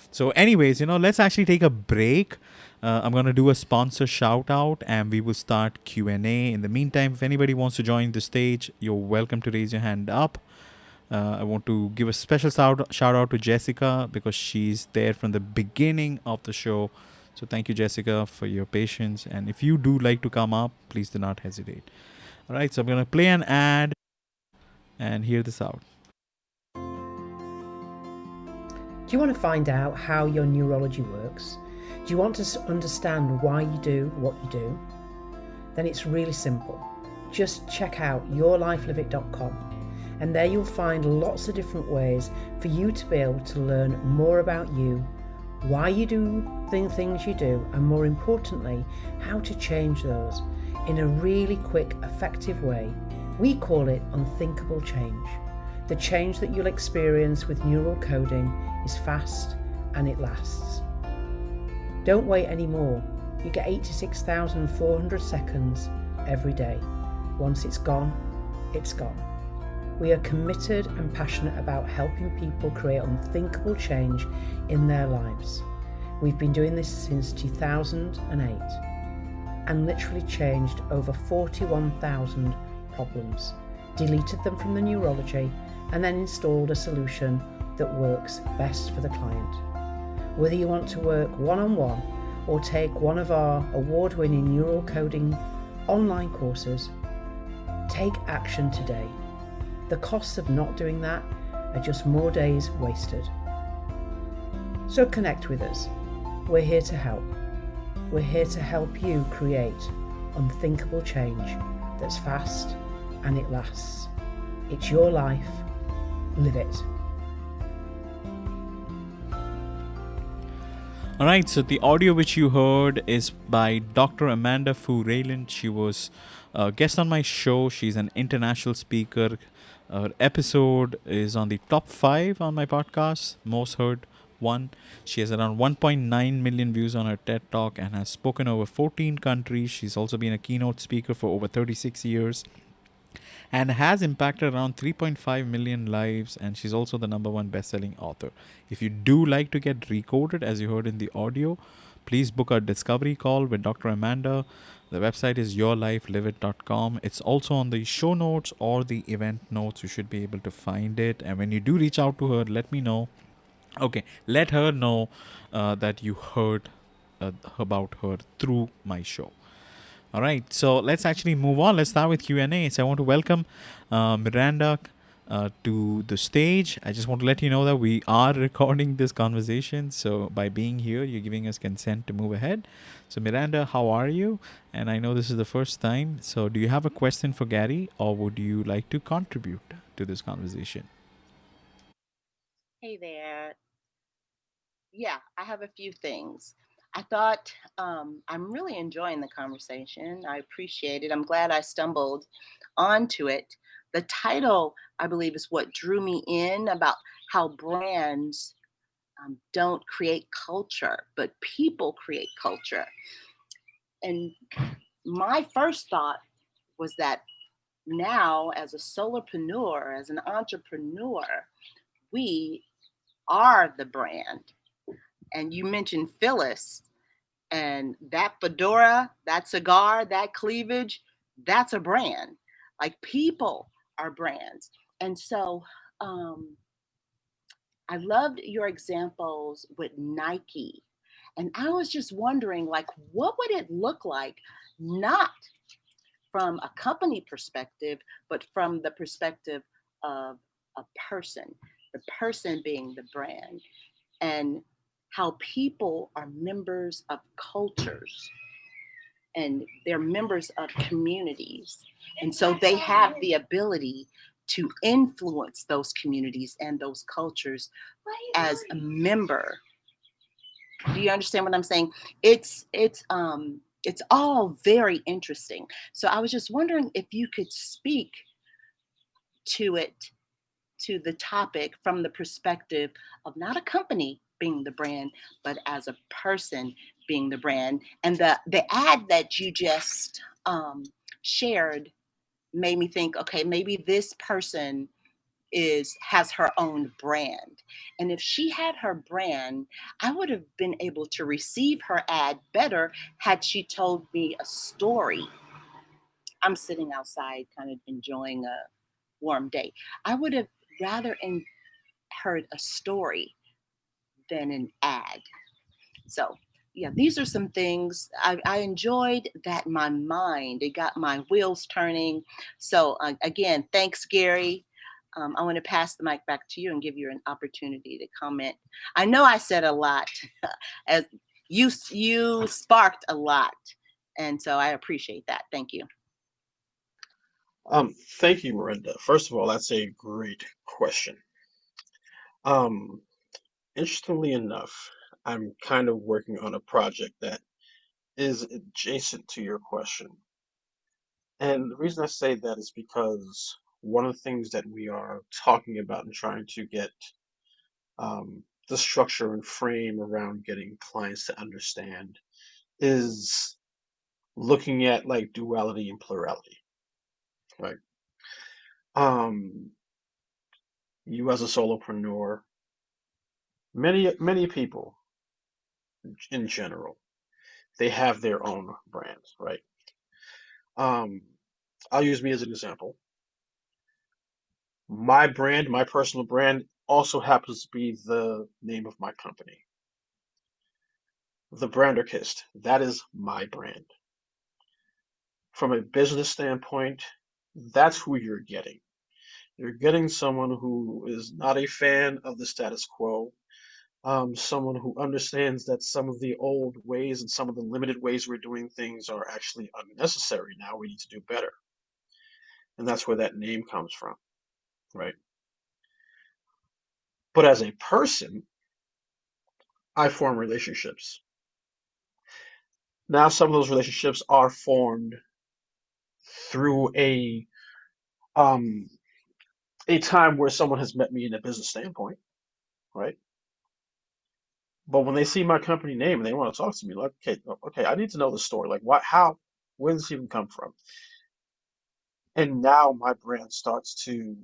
So, anyways, let's actually take a break. I'm gonna do a sponsor shout out, and we will start Q&A. In the meantime, if anybody wants to join the stage, you're welcome to raise your hand up. I want to give a special shout out to Jessica because she's there from the beginning of the show. So thank you, Jessica, for your patience. And if you do like to come up, please do not hesitate. All right, so I'm gonna play an ad and hear this out. Do you want to find out how your neurology works? Do you want to understand why you do what you do? Then it's really simple. Just check out yourlifeliveit.com, and there you'll find lots of different ways for you to be able to learn more about you, why you do the things you do, and more importantly, how to change those in a really quick, effective way. We call it unthinkable change. The change that you'll experience with neural coding is fast and it lasts. Don't wait anymore. You get 86,400 seconds every day. Once it's gone, it's gone. We are committed and passionate about helping people create unthinkable change in their lives. We've been doing this since 2008 and literally changed over 41,000 problems, deleted them from the neurology, and then installed a solution that works best for the client. Whether you want to work one-on-one or take one of our award-winning neural coding online courses, take action today. The costs of not doing that are just more days wasted. So connect with us. We're here to help. We're here to help you create unthinkable change that's fast and it lasts. It's your life. Live it. All right, so the audio which you heard is by Dr. Amanda Fu Rayland. She was a guest on my show. She's an international speaker. Her episode is on the top 5 on my podcast, most heard one. She has around 1.9 million views on her TED Talk and has spoken over 14 countries. She's also been a keynote speaker for over 36 years and has impacted around 3.5 million lives, and she's also the #1 best-selling author. If you do like to get recoded, as you heard in the audio, please book a discovery call with Dr. Amanda. The website is yourlifeliveit.com. It's also on the show notes or the event notes. You should be able to find it. And when you do reach out to her, let me know. Okay, let her know that you heard about her through my show. All right, so let's actually move on. Let's start with Q&A. So I want to welcome Miranda to the stage. I just want to let you know that we are recording this conversation. So by being here, you're giving us consent to move ahead. So Miranda, how are you? And I know this is the first time. So do you have a question for Gary, or would you like to contribute to this conversation? Hey there. Yeah, I have a few things. I thought I'm really enjoying the conversation. I appreciate it. I'm glad I stumbled onto it. The title, I believe, is what drew me in about how brands don't create culture, but people create culture. And my first thought was that now, as a solopreneur, as an entrepreneur, we are the brand. And you mentioned Phyllis. And that fedora, that cigar, that cleavage, that's a brand. Like, people are brands. And so I loved your examples with Nike. And I was just wondering, like, what would it look like, not from a company perspective, but from the perspective of a person, the person being the brand, and how people are members of cultures and they're members of communities. And so they have the ability to influence those communities and those cultures as a member. Do you understand what I'm saying? It's all very interesting. So I was just wondering if you could speak to it, to the topic, from the perspective of not a company being the brand, but as a person being the brand. And the ad that you just shared made me think, okay, maybe this person has her own brand. And if she had her brand, I would have been able to receive her ad better had she told me a story. I'm sitting outside kind of enjoying a warm day. I would have rather heard a story than an ad. So yeah, these are some things I enjoyed. That my mind, it got my wheels turning. So again, thanks, Gary. I want to pass the mic back to you and give you an opportunity to comment. I know I said a lot, as you sparked a lot, and so I appreciate that. Thank you. Thank you, Miranda. First of all, that's a great question. Um, Interestingly enough, I'm kind of working on a project that is adjacent to your question. And the reason I say that is because one of the things that we are talking about and trying to get the structure and frame around getting clients to understand is looking at like duality and plurality, right? Um, you as a solopreneur, many people in general, they have their own brands, right? Um, I'll use me as an example. My brand, my personal brand, also happens to be the name of my company. The Branderkist, that is my brand. From a business standpoint, that's who you're getting. You're getting someone who is not a fan of the status quo, someone who understands that some of the old ways and some of the limited ways we're doing things are actually unnecessary now. We need to do better. And that's where that name comes from, right? But as a person, I form relationships. Now, some of those relationships are formed through um, a time where someone has met me in a business standpoint, right? But when they see my company name and they want to talk to me, like, okay, I need to know the story. Like, what, how, where does this even come from? And now my brand starts to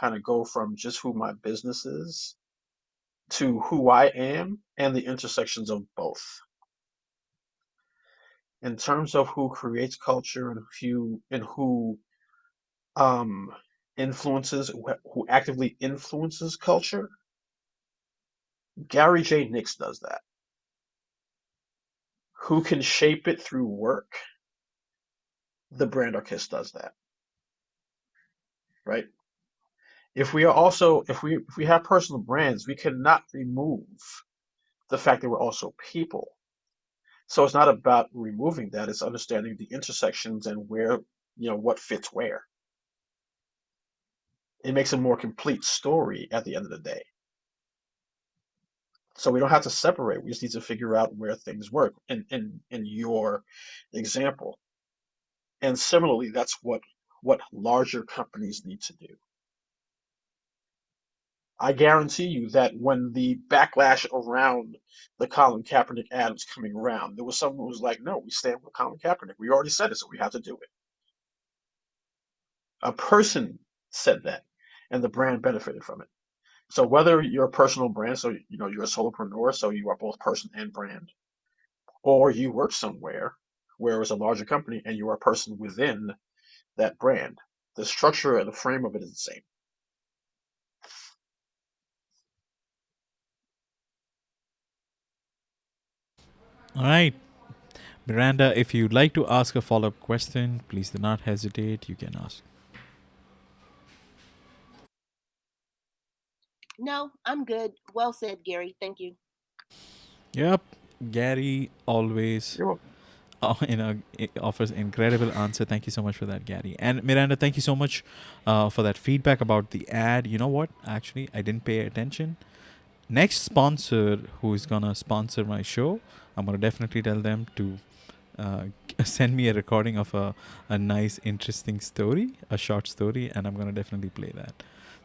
kind of go from just who my business is to who I am and the intersections of both. In terms of who creates culture and who um influences, who actively influences culture, Gary J. Nix does that. Who can shape it through work? The brand artist does that, right? If we have personal brands, we cannot remove the fact that we're also people. So it's not about removing that, it's understanding the intersections and where, what fits where. It makes a more complete story at the end of the day. So we don't have to separate. We just need to figure out where things work in your example. And similarly, that's what larger companies need to do. I guarantee you that when the backlash around the Colin Kaepernick ad was coming around, there was someone who was like, no, we stand with Colin Kaepernick. We already said it, so we have to do it. A person said that, and the brand benefited from it. So whether you're a personal brand, so you're a solopreneur, so you are both person and brand, or you work somewhere where it's a larger company and you are a person within that brand. The structure and the frame of it is the same. All right. Miranda, if you'd like to ask a follow up question, please do not hesitate. You can ask. No, I'm good. Well said, Gary. Thank you. Yep. Gary always You're welcome. offers incredible answer. Thank you so much for that, Gary. And Miranda, thank you so much for that feedback about the ad. You know what? Actually, I didn't pay attention. Next sponsor who is gonna sponsor my show, I'm gonna definitely tell them to uh, send me a recording of a nice, interesting story, a short story, and I'm gonna definitely play that.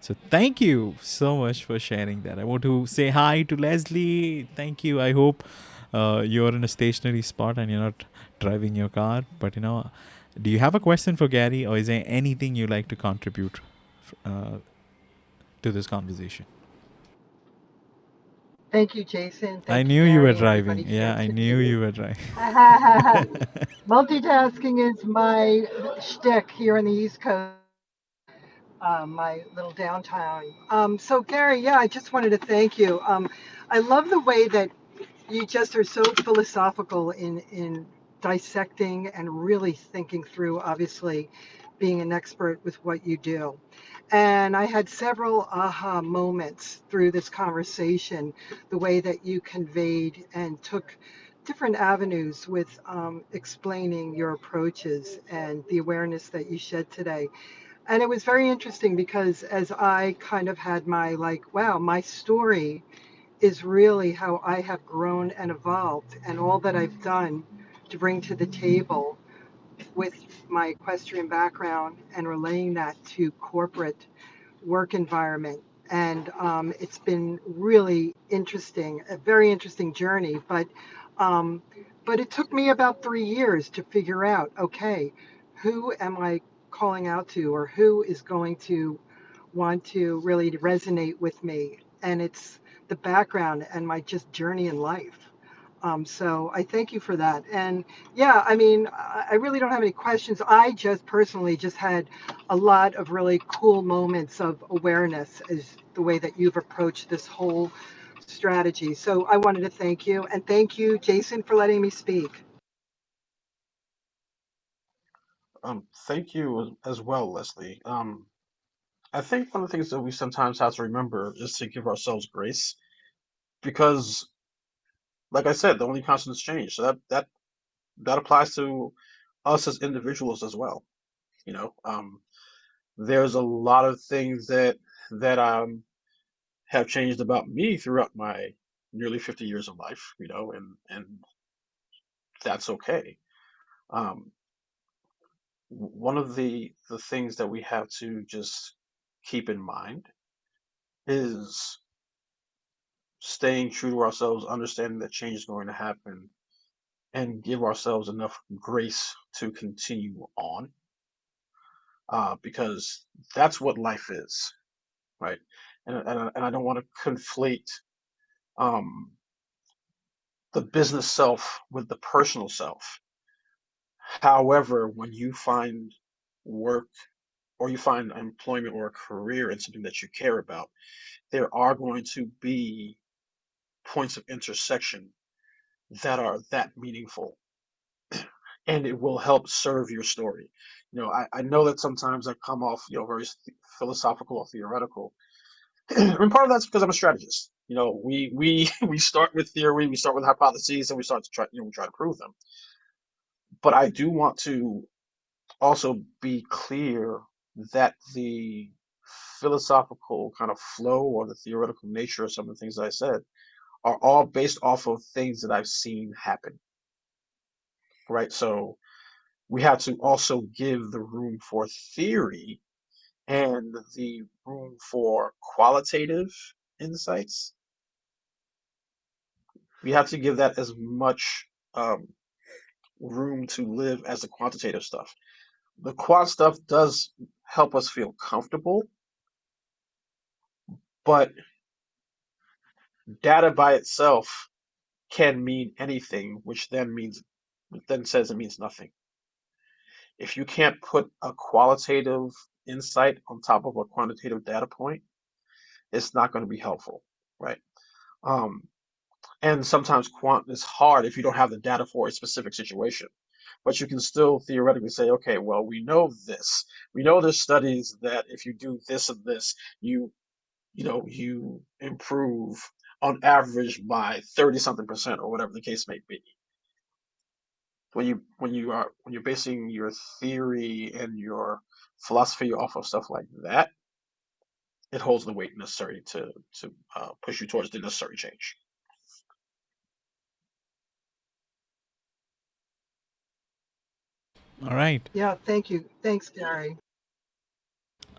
So thank you so much for sharing that. I want to say hi to Leslie. Thank you. I hope you're in a stationary spot and you're not driving your car. But do you have a question for Gary, or is there anything you like to contribute uh, to this conversation? Thank you, Jason. I Thank you, knew you were Gary, driving. everybody Yeah, here I knew today. you were driving. Multitasking is my shtick here on the East Coast, my little downtown. So, Gary, yeah, I just wanted to thank you. I love the way that you just are so philosophical in dissecting and really thinking through, obviously, being an expert with what you do. And I had several aha moments through this conversation, the way that you conveyed and took different avenues with explaining your approaches and the awareness that you shed today. And it was very interesting because as I kind of had my like, wow, my story is really how I have grown and evolved and all that I've done to bring to the table with my equestrian background and relaying that to corporate work environment. And it's been really interesting, a very interesting journey. Um, but it took me about 3 years to figure out, okay, who am I calling out to, or who is going to want to really resonate with me? And it's the background and my just journey in life. So I thank you for that. And yeah, I mean, I really don't have any questions. I just personally just had a lot of really cool moments of awareness as the way that you've approached this whole strategy. So I wanted to thank you, and thank you, Jason, for letting me speak. Thank you as well, Leslie. I think one of the things that we sometimes have to remember is to give ourselves grace because, like I said, the only constant is change. So that applies to us as individuals as well. You know, there's a lot of things that have changed about me throughout my nearly 50 years of life. And that's okay. Um, One of the things that we have to just keep in mind is staying true to ourselves, understanding that change is going to happen, and give ourselves enough grace to continue on, because that's what life is, right? And I don't want to conflate um, the business self with the personal self. However, when you find work or you find employment or a career in something that you care about, there are going to be points of intersection that are that meaningful, and it will help serve your story. I know that sometimes I come off, very philosophical or theoretical. And part of that's because I'm a strategist. We start with theory, we start with hypotheses, and we start to we try to prove them. But I do want to also be clear that the philosophical kind of flow or the theoretical nature of some of the things that I said are all based off of things that I've seen happen, right? So we have to also give the room for theory and the room for qualitative insights. We have to give that as much room to live as the quantitative stuff. The quant stuff does help us feel comfortable, but data by itself can mean anything, which then says it means nothing. If you can't put a qualitative insight on top of a quantitative data point, it's not going to be helpful, right? Um, and sometimes quant is hard if you don't have the data for a specific situation. But you can still theoretically say, okay, well, we know this. We know there's studies that if you do this and this, you improve on average by 30 something percent or whatever the case may be. When you're basing your theory and your philosophy off of stuff like that, it holds the weight necessary to push you towards the necessary change. All right. Yeah, thank you. Thanks, Gary.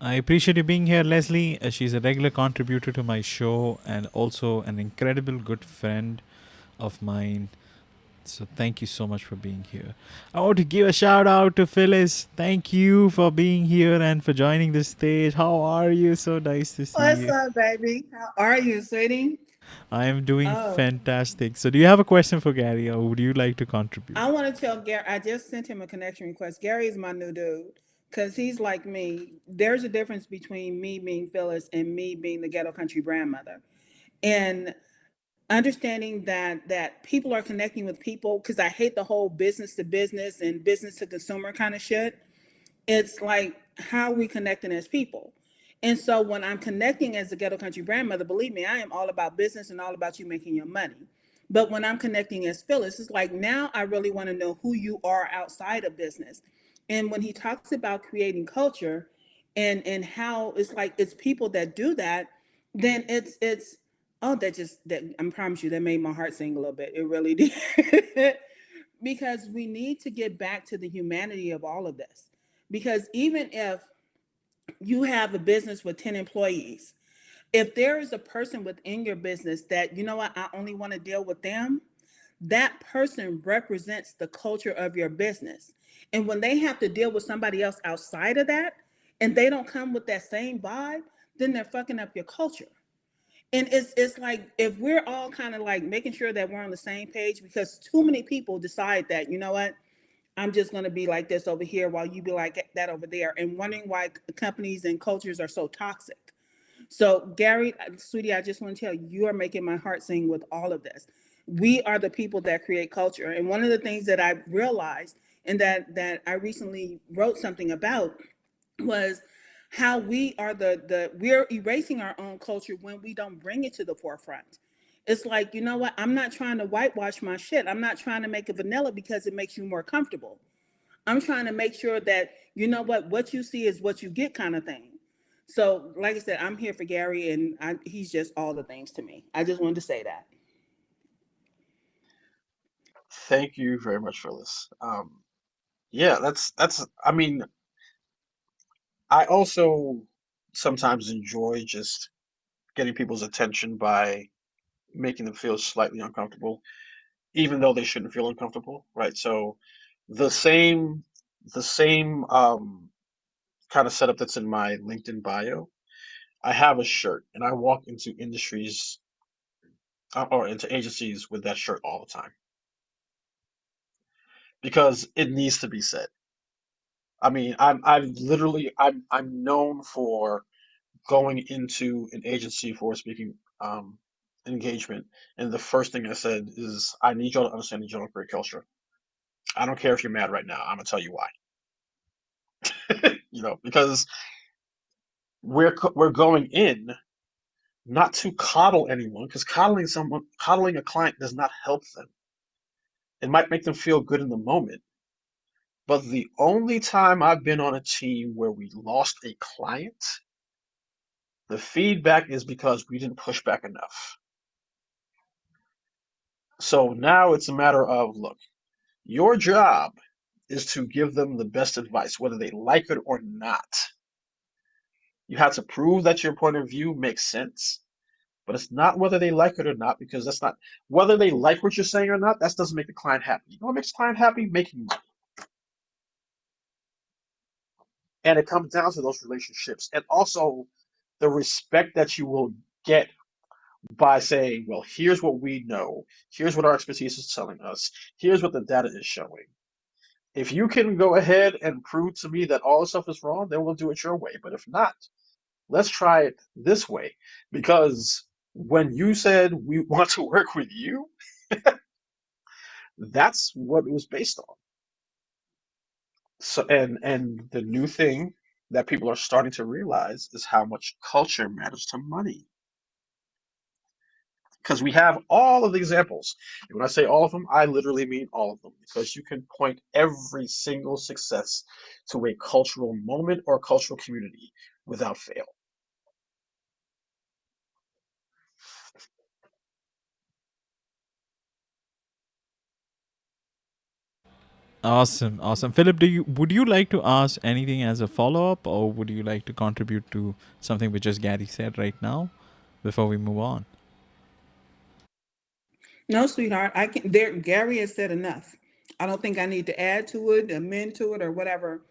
I appreciate you being here, Leslie. She's a regular contributor to my show and also an incredible good friend of mine. So thank you so much for being here. I want to give a shout out to Phyllis. Thank you for being here and for joining the stage. How are you? So nice to see What's you. up, baby? How are you, sweetie? I am doing Oh, fantastic. So do you have a question for Gary or would you like to contribute? I want to tell Gary, I just sent him a connection request. Gary is my new dude because he's like me. There's a difference between me being Phyllis and me being the ghetto country grandmother. And understanding that people are connecting with people because I hate the whole business to business and business to consumer kind of shit. It's like how are we connecting as people? And so when I'm connecting as a ghetto country grandmother, believe me, I am all about business and all about you making your money. But when I'm connecting as Phyllis, it's like now I really want to know who you are outside of business. And when he talks about creating culture and how it's like it's people that do that, then it's oh that I promise you that made my heart sing a little bit. It really did. Because we need to get back to the humanity of all of this. Because even if you have a business with 10 employees, if there is a person within your business that, you know what, I only want to deal with them, that person represents the culture of your business. And when they have to deal with somebody else outside of that, and they don't come with that same vibe, then they're fucking up your culture. And it's like if we're all kind of like making sure that we're on the same page, because too many people decide that, you know what, I'm just going to be like this over here while you be like that over there, and wondering why companies and cultures are so toxic. So, Gary, sweetie, I just want to tell you, you are making my heart sing with all of this. We are the people that create culture. And one of the things that I realized and that I recently wrote something about was how we are we're erasing our own culture when we don't bring it to the forefront. It's like, you know what? I'm not trying to whitewash my shit. I'm not trying to make it vanilla because it makes you more comfortable. I'm trying to make sure that, you know what you see is what you get kind of thing. So, like I said, I'm here for Gary, and he's just all the things to me. I just wanted to say that. Thank you very much, Phyllis. Yeah, that's. I mean, I also sometimes enjoy just getting people's attention by making them feel slightly uncomfortable, even though they shouldn't feel uncomfortable, right? So the same the same kind of setup that's in my LinkedIn bio, I have a shirt and I walk into industries or into agencies with that shirt all the time because it needs to be said. I mean, I'm known for going into an agency for a speaking engagement, and the first thing I said is, I need y'all to understand the general career culture. I don't care if you're mad right now. I'm gonna tell you why. Because we're going in not to coddle anyone, because coddling a client does not help them. It might make them feel good in the moment, but the only time I've been on a team where we lost a client, the feedback is because we didn't push back enough. So now it's a matter of, look, your job is to give them the best advice, whether they like it or not. You have to prove that your point of view makes sense, but it's not whether they like it or not, because that's not whether they like what you're saying or not. That doesn't make the client happy. You know what makes the client happy? Making money. And it comes down to those relationships and also the respect that you will get by saying, well, here's what we know, here's what our expertise is telling us, here's what the data is showing. If you can go ahead and prove to me that all this stuff is wrong, then we'll do it your way. But if not, let's try it this way. Because when you said we want to work with you, that's what it was based on. So and the new thing that people are starting to realize is how much culture matters to money. Because we have all of the examples. And when I say all of them, I literally mean all of them. Because you can point every single success to a cultural moment or cultural community without fail. Awesome, awesome. Philip, would you like to ask anything as a follow up, or would you like to contribute to something which just Gary said right now before we move on? No, sweetheart, I can. There, Gary has said enough. I don't think I need to add to it, amend to it, or whatever.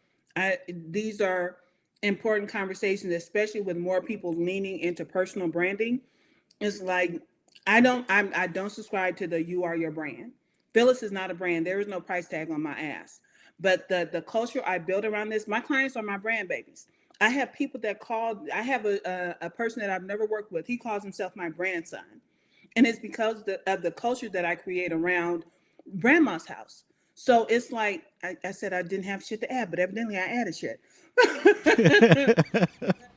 These are important conversations, especially with more people leaning into personal branding. It's like I don't subscribe to the "you are your brand." Phyllis is not a brand. There is no price tag on my ass. But the culture I build around this, my clients are my brand babies. I have people that call. I have a person that I've never worked with. He calls himself my grandson, and it's because of the culture that I create around Grandma's house. So it's like I said, I didn't have shit to add, but evidently I added shit.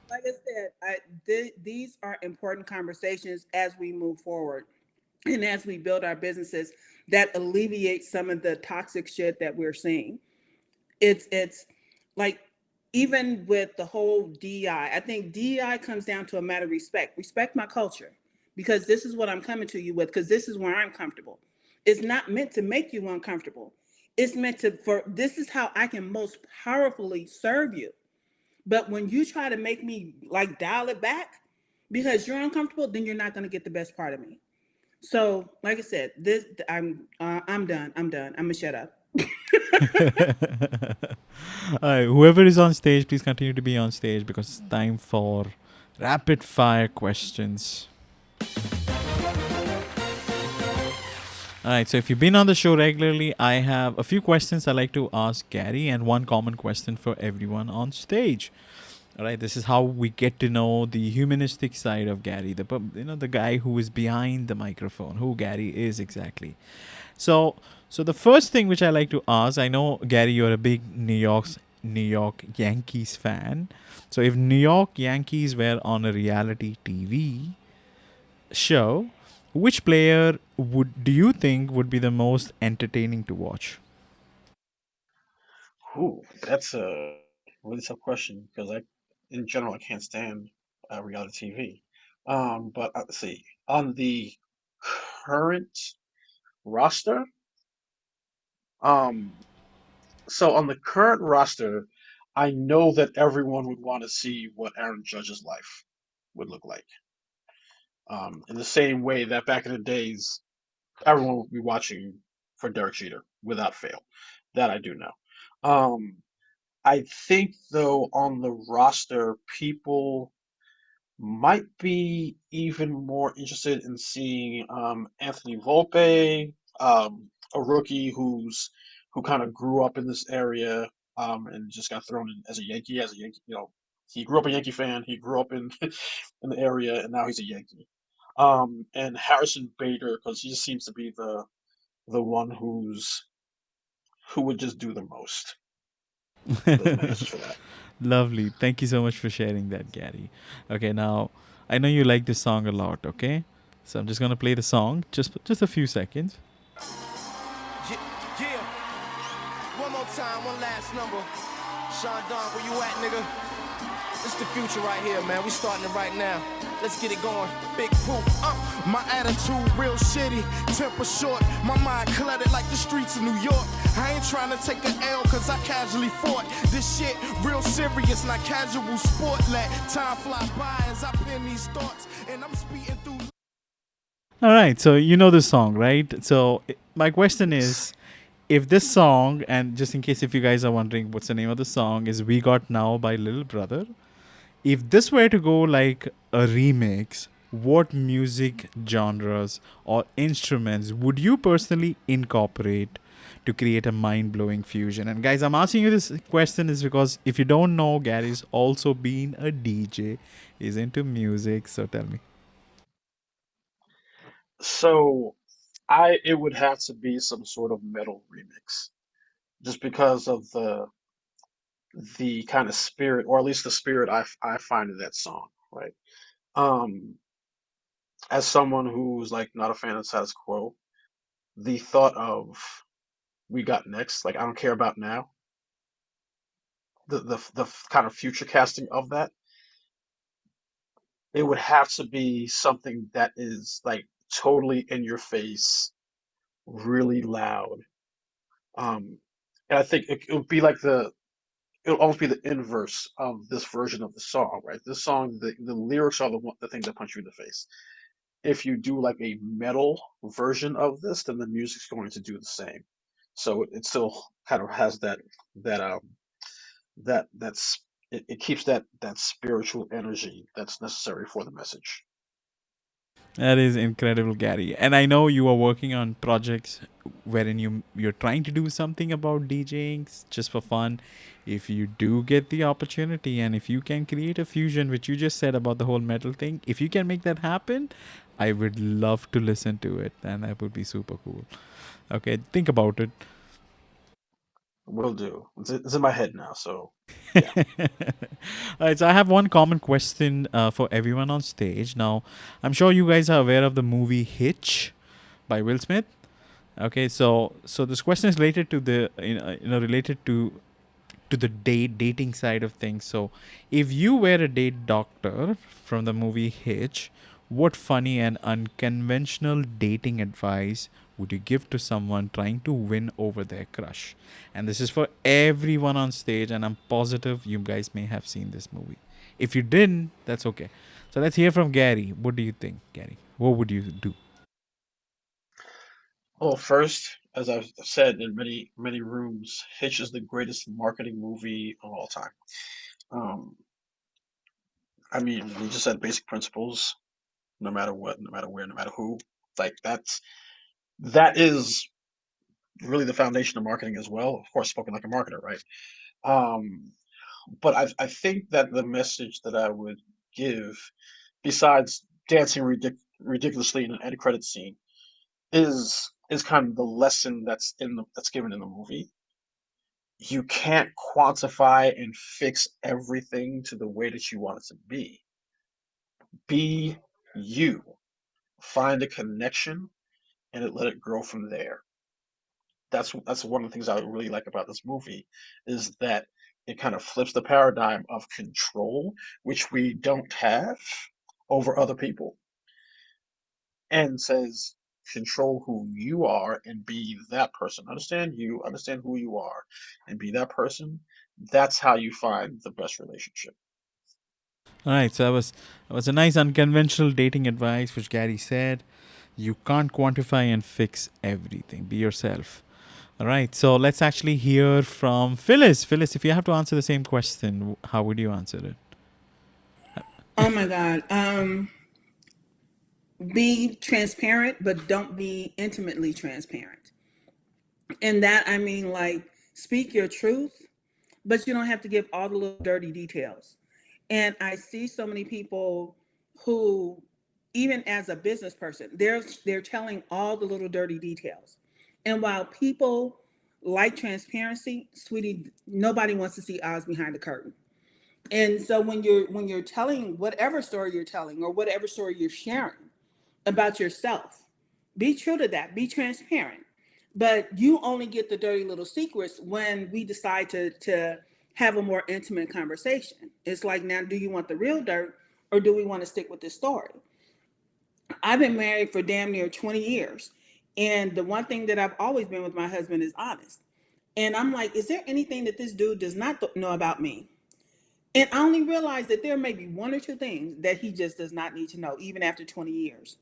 Like I said, these are important conversations as we move forward and as we build our businesses that alleviate some of the toxic shit that we're seeing. It's like, even with the whole DEI, I think DEI comes down to a matter of respect. Respect my culture, because this is what I'm coming to you with, because this is where I'm comfortable. It's not meant to make you uncomfortable. It's meant to, for this is how I can most powerfully serve you. But when you try to make me like dial it back because you're uncomfortable, then you're not going to get the best part of me. So, like I said, this I'm done. I'm done. I'm gonna shut up. Alright, whoever is on stage, please continue to be on stage because it's time for rapid fire questions. Alright, so if you've been on the show regularly, I have a few questions I like to ask Gary and one common question for everyone on stage. Alright, this is how we get to know the humanistic side of Gary, the guy who is behind the microphone, who Gary is exactly. So the first thing which I like to ask, I know Gary, you're a big New York Yankees fan. So if New York Yankees were on a reality TV show, which player do you think would be the most entertaining to watch? Ooh, that's a really tough question because in general, I can't stand reality TV. But let's see, on the current roster, um, so on the current roster, I know that everyone would want to see what Aaron Judge's life would look like. In the same way that back in the days, everyone would be watching for Derek Jeter without fail. That I do know. Um, I think though on the roster, people might be even more interested in seeing Anthony Volpe, a rookie who kind of grew up in this area and just got thrown in as a Yankee, he grew up a Yankee fan. He grew up in in the area, and now he's a Yankee. And Harrison Bader, because he just seems to be the one who would just do the most. Those are my answers for that. Lovely. Thank you so much for sharing that, Gary. Okay, now I know you like this song a lot, okay? So I'm just gonna play the song, just a few seconds. Yeah, yeah. One more time, one last number. Sean Don, where you at, nigga? It's the future right here, man. We starting it right now. Let's get it going. Big poop. My attitude real shitty. Temper short. My mind cluttered like the streets of New York. I ain't trying to take an L cause I casually fought. This shit real serious, not casual sport. Let time fly by as I pen these thoughts. And I'm speeding through. All right, so you know the song, right? So my question is, if this song, and just in case if you guys are wondering what's the name of the song, is "We Got Now" by Little Brother. If this were to go like a remix, what music genres or instruments would you personally incorporate to create a mind-blowing fusion? And guys, I'm asking you this question is because if you don't know, Gary's also been a DJ, is into music. So tell me. So it would have to be some sort of metal remix, just because of the kind of spirit, or at least the spirit I find in that song, right? Um, as someone who's like not a fan of status quo, the thought of we got next, like I don't care about now, the kind of future casting of that, it would have to be something that is like totally in your face, really loud. Um, and I think it would be like it'll almost be the inverse of this version of the song, right? This song, the lyrics are the things that punch you in the face. If you do like a metal version of this, then the music's going to do the same. So it still kind of has that that's it keeps that spiritual energy that's necessary for the message. That is incredible, Gary. And I know you are working on projects wherein you're trying to do something about DJing just for fun. If you do get the opportunity and if you can create a fusion, which you just said about the whole metal thing, if you can make that happen, I would love to listen to it, and that would be super cool. Okay, think about it. Will do. It's in my head now, so yeah. All right, so I have one common question for everyone on stage. Now, I'm sure you guys are aware of the movie Hitch by Will Smith. Okay, so this question is related to the related to the dating side of things. So, if you were a date doctor from the movie Hitch, what funny and unconventional dating advice would you give to someone trying to win over their crush? And this is for everyone on stage, and I'm positive you guys may have seen this movie. If you didn't, that's okay. So let's hear from Gary. What do you think, Gary? What would you do? Well, first, as I've said in many rooms, Hitch is the greatest marketing movie of all time. Um, I mean, we just said basic principles, no matter what, no matter where, no matter who. Like that is really the foundation of marketing as well. Of course, spoken like a marketer, right? Um, but I think that the message that I would give, besides dancing ridiculously in an end credit scene, is kind of the lesson that's given in the movie. You can't quantify and fix everything to the way that you want it to be. Be you. Find a connection and let it grow from there. That's one of the things I really like about this movie is that it kind of flips the paradigm of control, which we don't have over other people, and says control who you are and be that person. Understand you, understand who you are, and be that person. That's how you find the best relationship. All right, so that was a nice unconventional dating advice, which Gary said. You can't quantify and fix everything. Be yourself. All right, so let's actually hear from Phyllis. Phyllis, if you have to answer the same question, how would you answer it? Oh my God. Be transparent, but don't be intimately transparent. And that I mean, like, speak your truth, but you don't have to give all the little dirty details. And I see so many people who, even as a business person, they're telling all the little dirty details. And while people like transparency, sweetie, nobody wants to see eyes behind the curtain. And so when you're telling whatever story you're telling or whatever story you're sharing about yourself, be true to that. Be transparent. But you only get the dirty little secrets when we decide to have a more intimate conversation. It's like, now, do you want the real dirt or do we want to stick with this story? I've been married for damn near 20 years. And the one thing that I've always been with my husband is honest. And I'm like, is there anything that this dude does not know about me? And I only realized that there may be one or two things that he just does not need to know, even after 20 years.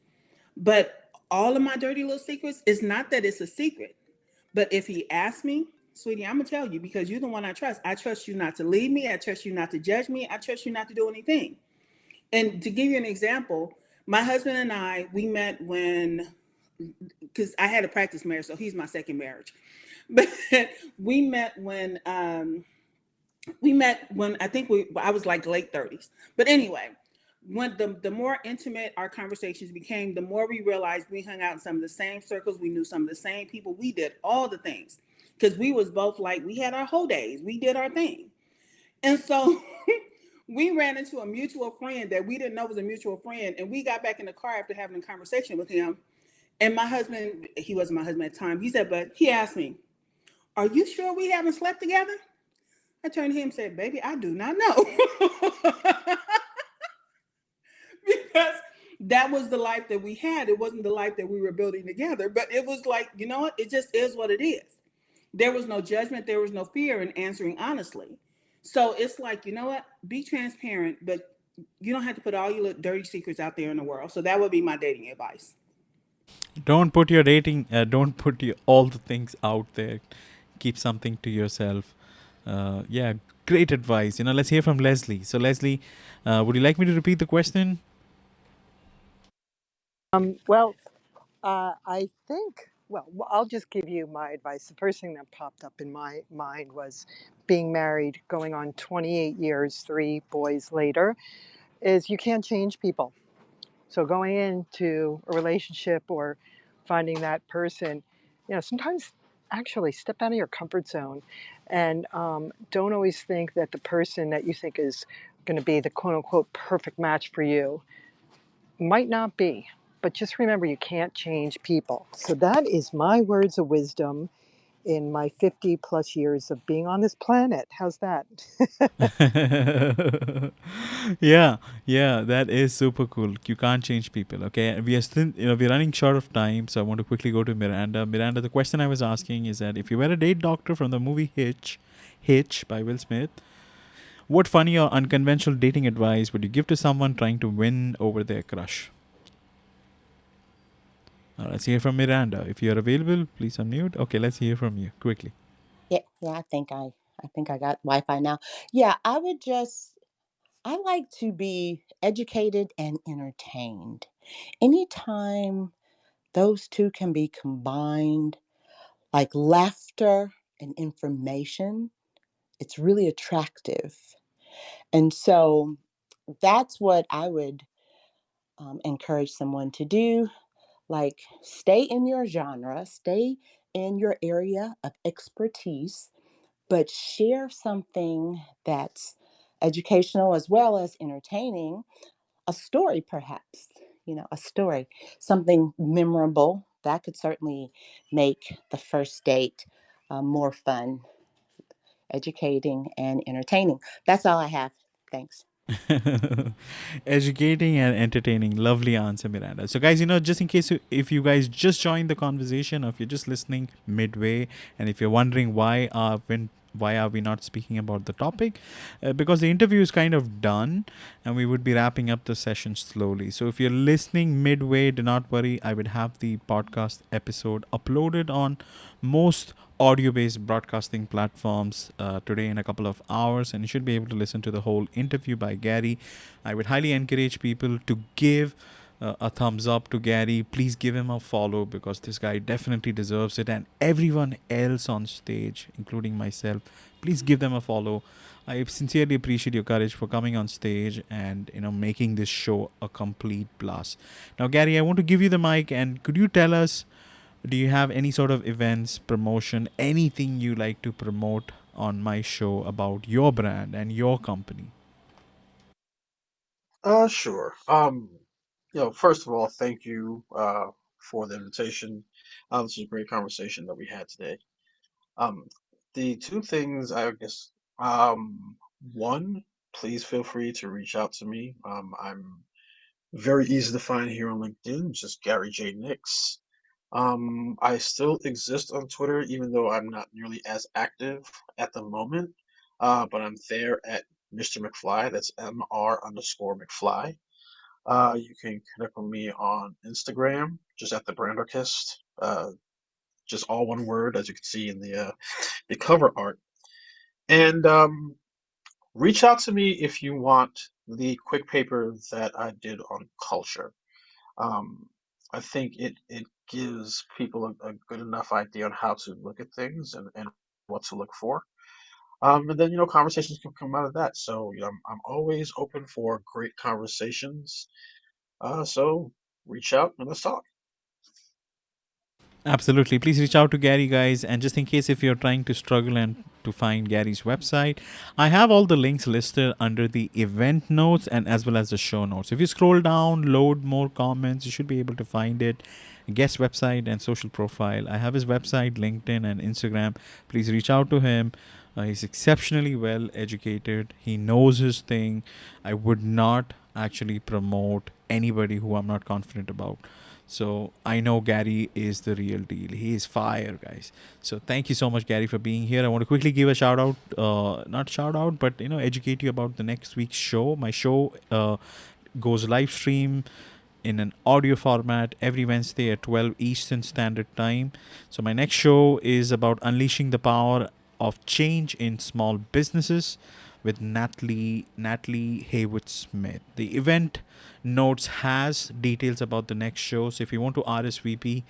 But all of my dirty little secrets, it's not that it's a secret. But if he asks me, sweetie, I'm gonna tell you because you're the one I trust. I trust you not to leave me. I trust you not to judge me. I trust you not to do anything. And to give you an example, My husband and I, we met when, because I had a practice marriage, so he's my second marriage. But we met when I think I was like late 30s. But anyway, when the more intimate our conversations became, the more we realized we hung out in some of the same circles, we knew some of the same people, we did all the things because we was both like, we had our whole days, we did our thing. And so we ran into a mutual friend that we didn't know was a mutual friend, and we got back in the car after having a conversation with him. And my husband, he wasn't my husband at the time, he said, but he asked me, are you sure we haven't slept together? I turned to him and said, baby, I do not know. Because that was the life that we had. It wasn't the life that we were building together, but it was like, you know what? It just is what it is. There was no judgment. There was no fear in answering honestly. So it's like, you know what? Be transparent, but you don't have to put all your dirty secrets out there in the world. So that would be my dating advice. Don't put your dating, don't put all the things out there. Keep something to yourself. Yeah, great advice. Let's hear from Leslie. So, Leslie, would you like me to repeat the question? Well, I think, well, I'll just give you my advice. The first thing that popped up in my mind was being married, going on 28 years, 3 boys later, is you can't change people. So going into a relationship or finding that person, sometimes actually step out of your comfort zone and don't always think that the person that you think is going to be the quote unquote perfect match for you might not be. But just remember, you can't change people. So that is my words of wisdom in my 50 plus years of being on this planet. How's that? Yeah, yeah, that is super cool. You can't change people. Okay, we are still, we're running short of time, so I want to quickly go to Miranda. Miranda, the question I was asking is that if you were a date doctor from the movie Hitch by Will Smith, what funny or unconventional dating advice would you give to someone trying to win over their crush? Let's hear from Miranda. If you're available, please unmute. Okay, let's hear from you quickly. Yeah, I think I got Wi-Fi now. Yeah, I like to be educated and entertained. Anytime those two can be combined, like laughter and information, it's really attractive. And so that's what I would encourage someone to do. Like, stay in your genre, stay in your area of expertise, but share something that's educational as well as entertaining, a story perhaps, a story, something memorable that could certainly make the first date more fun, educating, and entertaining. That's all I have. Thanks. Educating and entertaining. Lovely answer, Miranda. So, guys, just in case if you guys just joined the conversation, or if you're just listening midway, and if you're wondering why are we not speaking about the topic, because the interview is kind of done and we would be wrapping up the session slowly. So if you're listening midway, do not worry, I would have the podcast episode uploaded on most audio-based broadcasting platforms today in a couple of hours, and you should be able to listen to the whole interview by Gary. I would highly encourage people to give a thumbs up to Gary. Please give him a follow because this guy definitely deserves it, and everyone else on stage, including myself, please give them a follow. I sincerely appreciate your courage for coming on stage and making this show a complete blast. Now, Gary, I want to give you the mic, and could you tell us, do you have any sort of events, promotion, anything you like to promote on my show about your brand and your company? Sure. First of all, thank you for the invitation. This is a great conversation that we had today. Um, the two things, I guess, one, please feel free to reach out to me. I'm very easy to find here on LinkedIn, just Gary J. Nix. I still exist on Twitter, even though I'm not nearly as active at the moment. But I'm there at Mr. McFly. That's MR_McFly. You can connect with me on Instagram, just at the Brandarchist. Just all one word, as you can see in the cover art. And reach out to me if you want the quick paper that I did on culture. I think it gives people a good enough idea on how to look at things and what to look for. And then conversations can come out of that. So I'm always open for great conversations. So reach out and let's talk. Absolutely. Please reach out to Gary, guys. And just in case if you're trying to struggle and to find Gary's website, I have all the links listed under the event notes and as well as the show notes. If you scroll down, load more comments, you should be able to find it. Guest website and social profile. I have his website, LinkedIn, and Instagram. Please reach out to him. He's exceptionally well educated. He knows his thing. I would not actually promote anybody who I'm not confident about. So I know Gary is the real deal. He is fire, guys. So thank you so much, Gary, for being here. I want to quickly give a shout out, not shout out, but educate you about the next week's show. My show goes live stream in an audio format every Wednesday at 12 Eastern Standard Time. So my next show is about unleashing the power of change in small businesses with Natalie Haywood Smith. The event notes has details about the next show. So if you want to RSVP,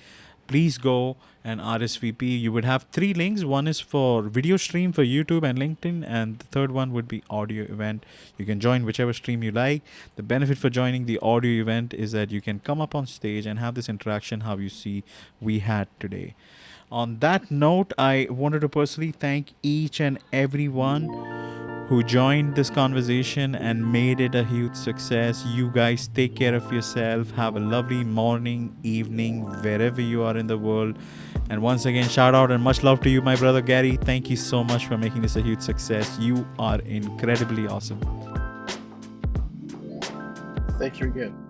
please go and RSVP. You would have 3 links. One is for video stream for YouTube and LinkedIn, and the third one would be audio event. You can join whichever stream you like. The benefit for joining the audio event is that you can come up on stage and have this interaction how you see we had today. On that note, I wanted to personally thank each and everyone who joined this conversation and made it a huge success. You guys take care of yourself. Have a lovely morning, evening, wherever you are in the world. And once again, shout out and much love to you, my brother Gary. Thank you so much for making this a huge success. You are incredibly awesome. Thank you again.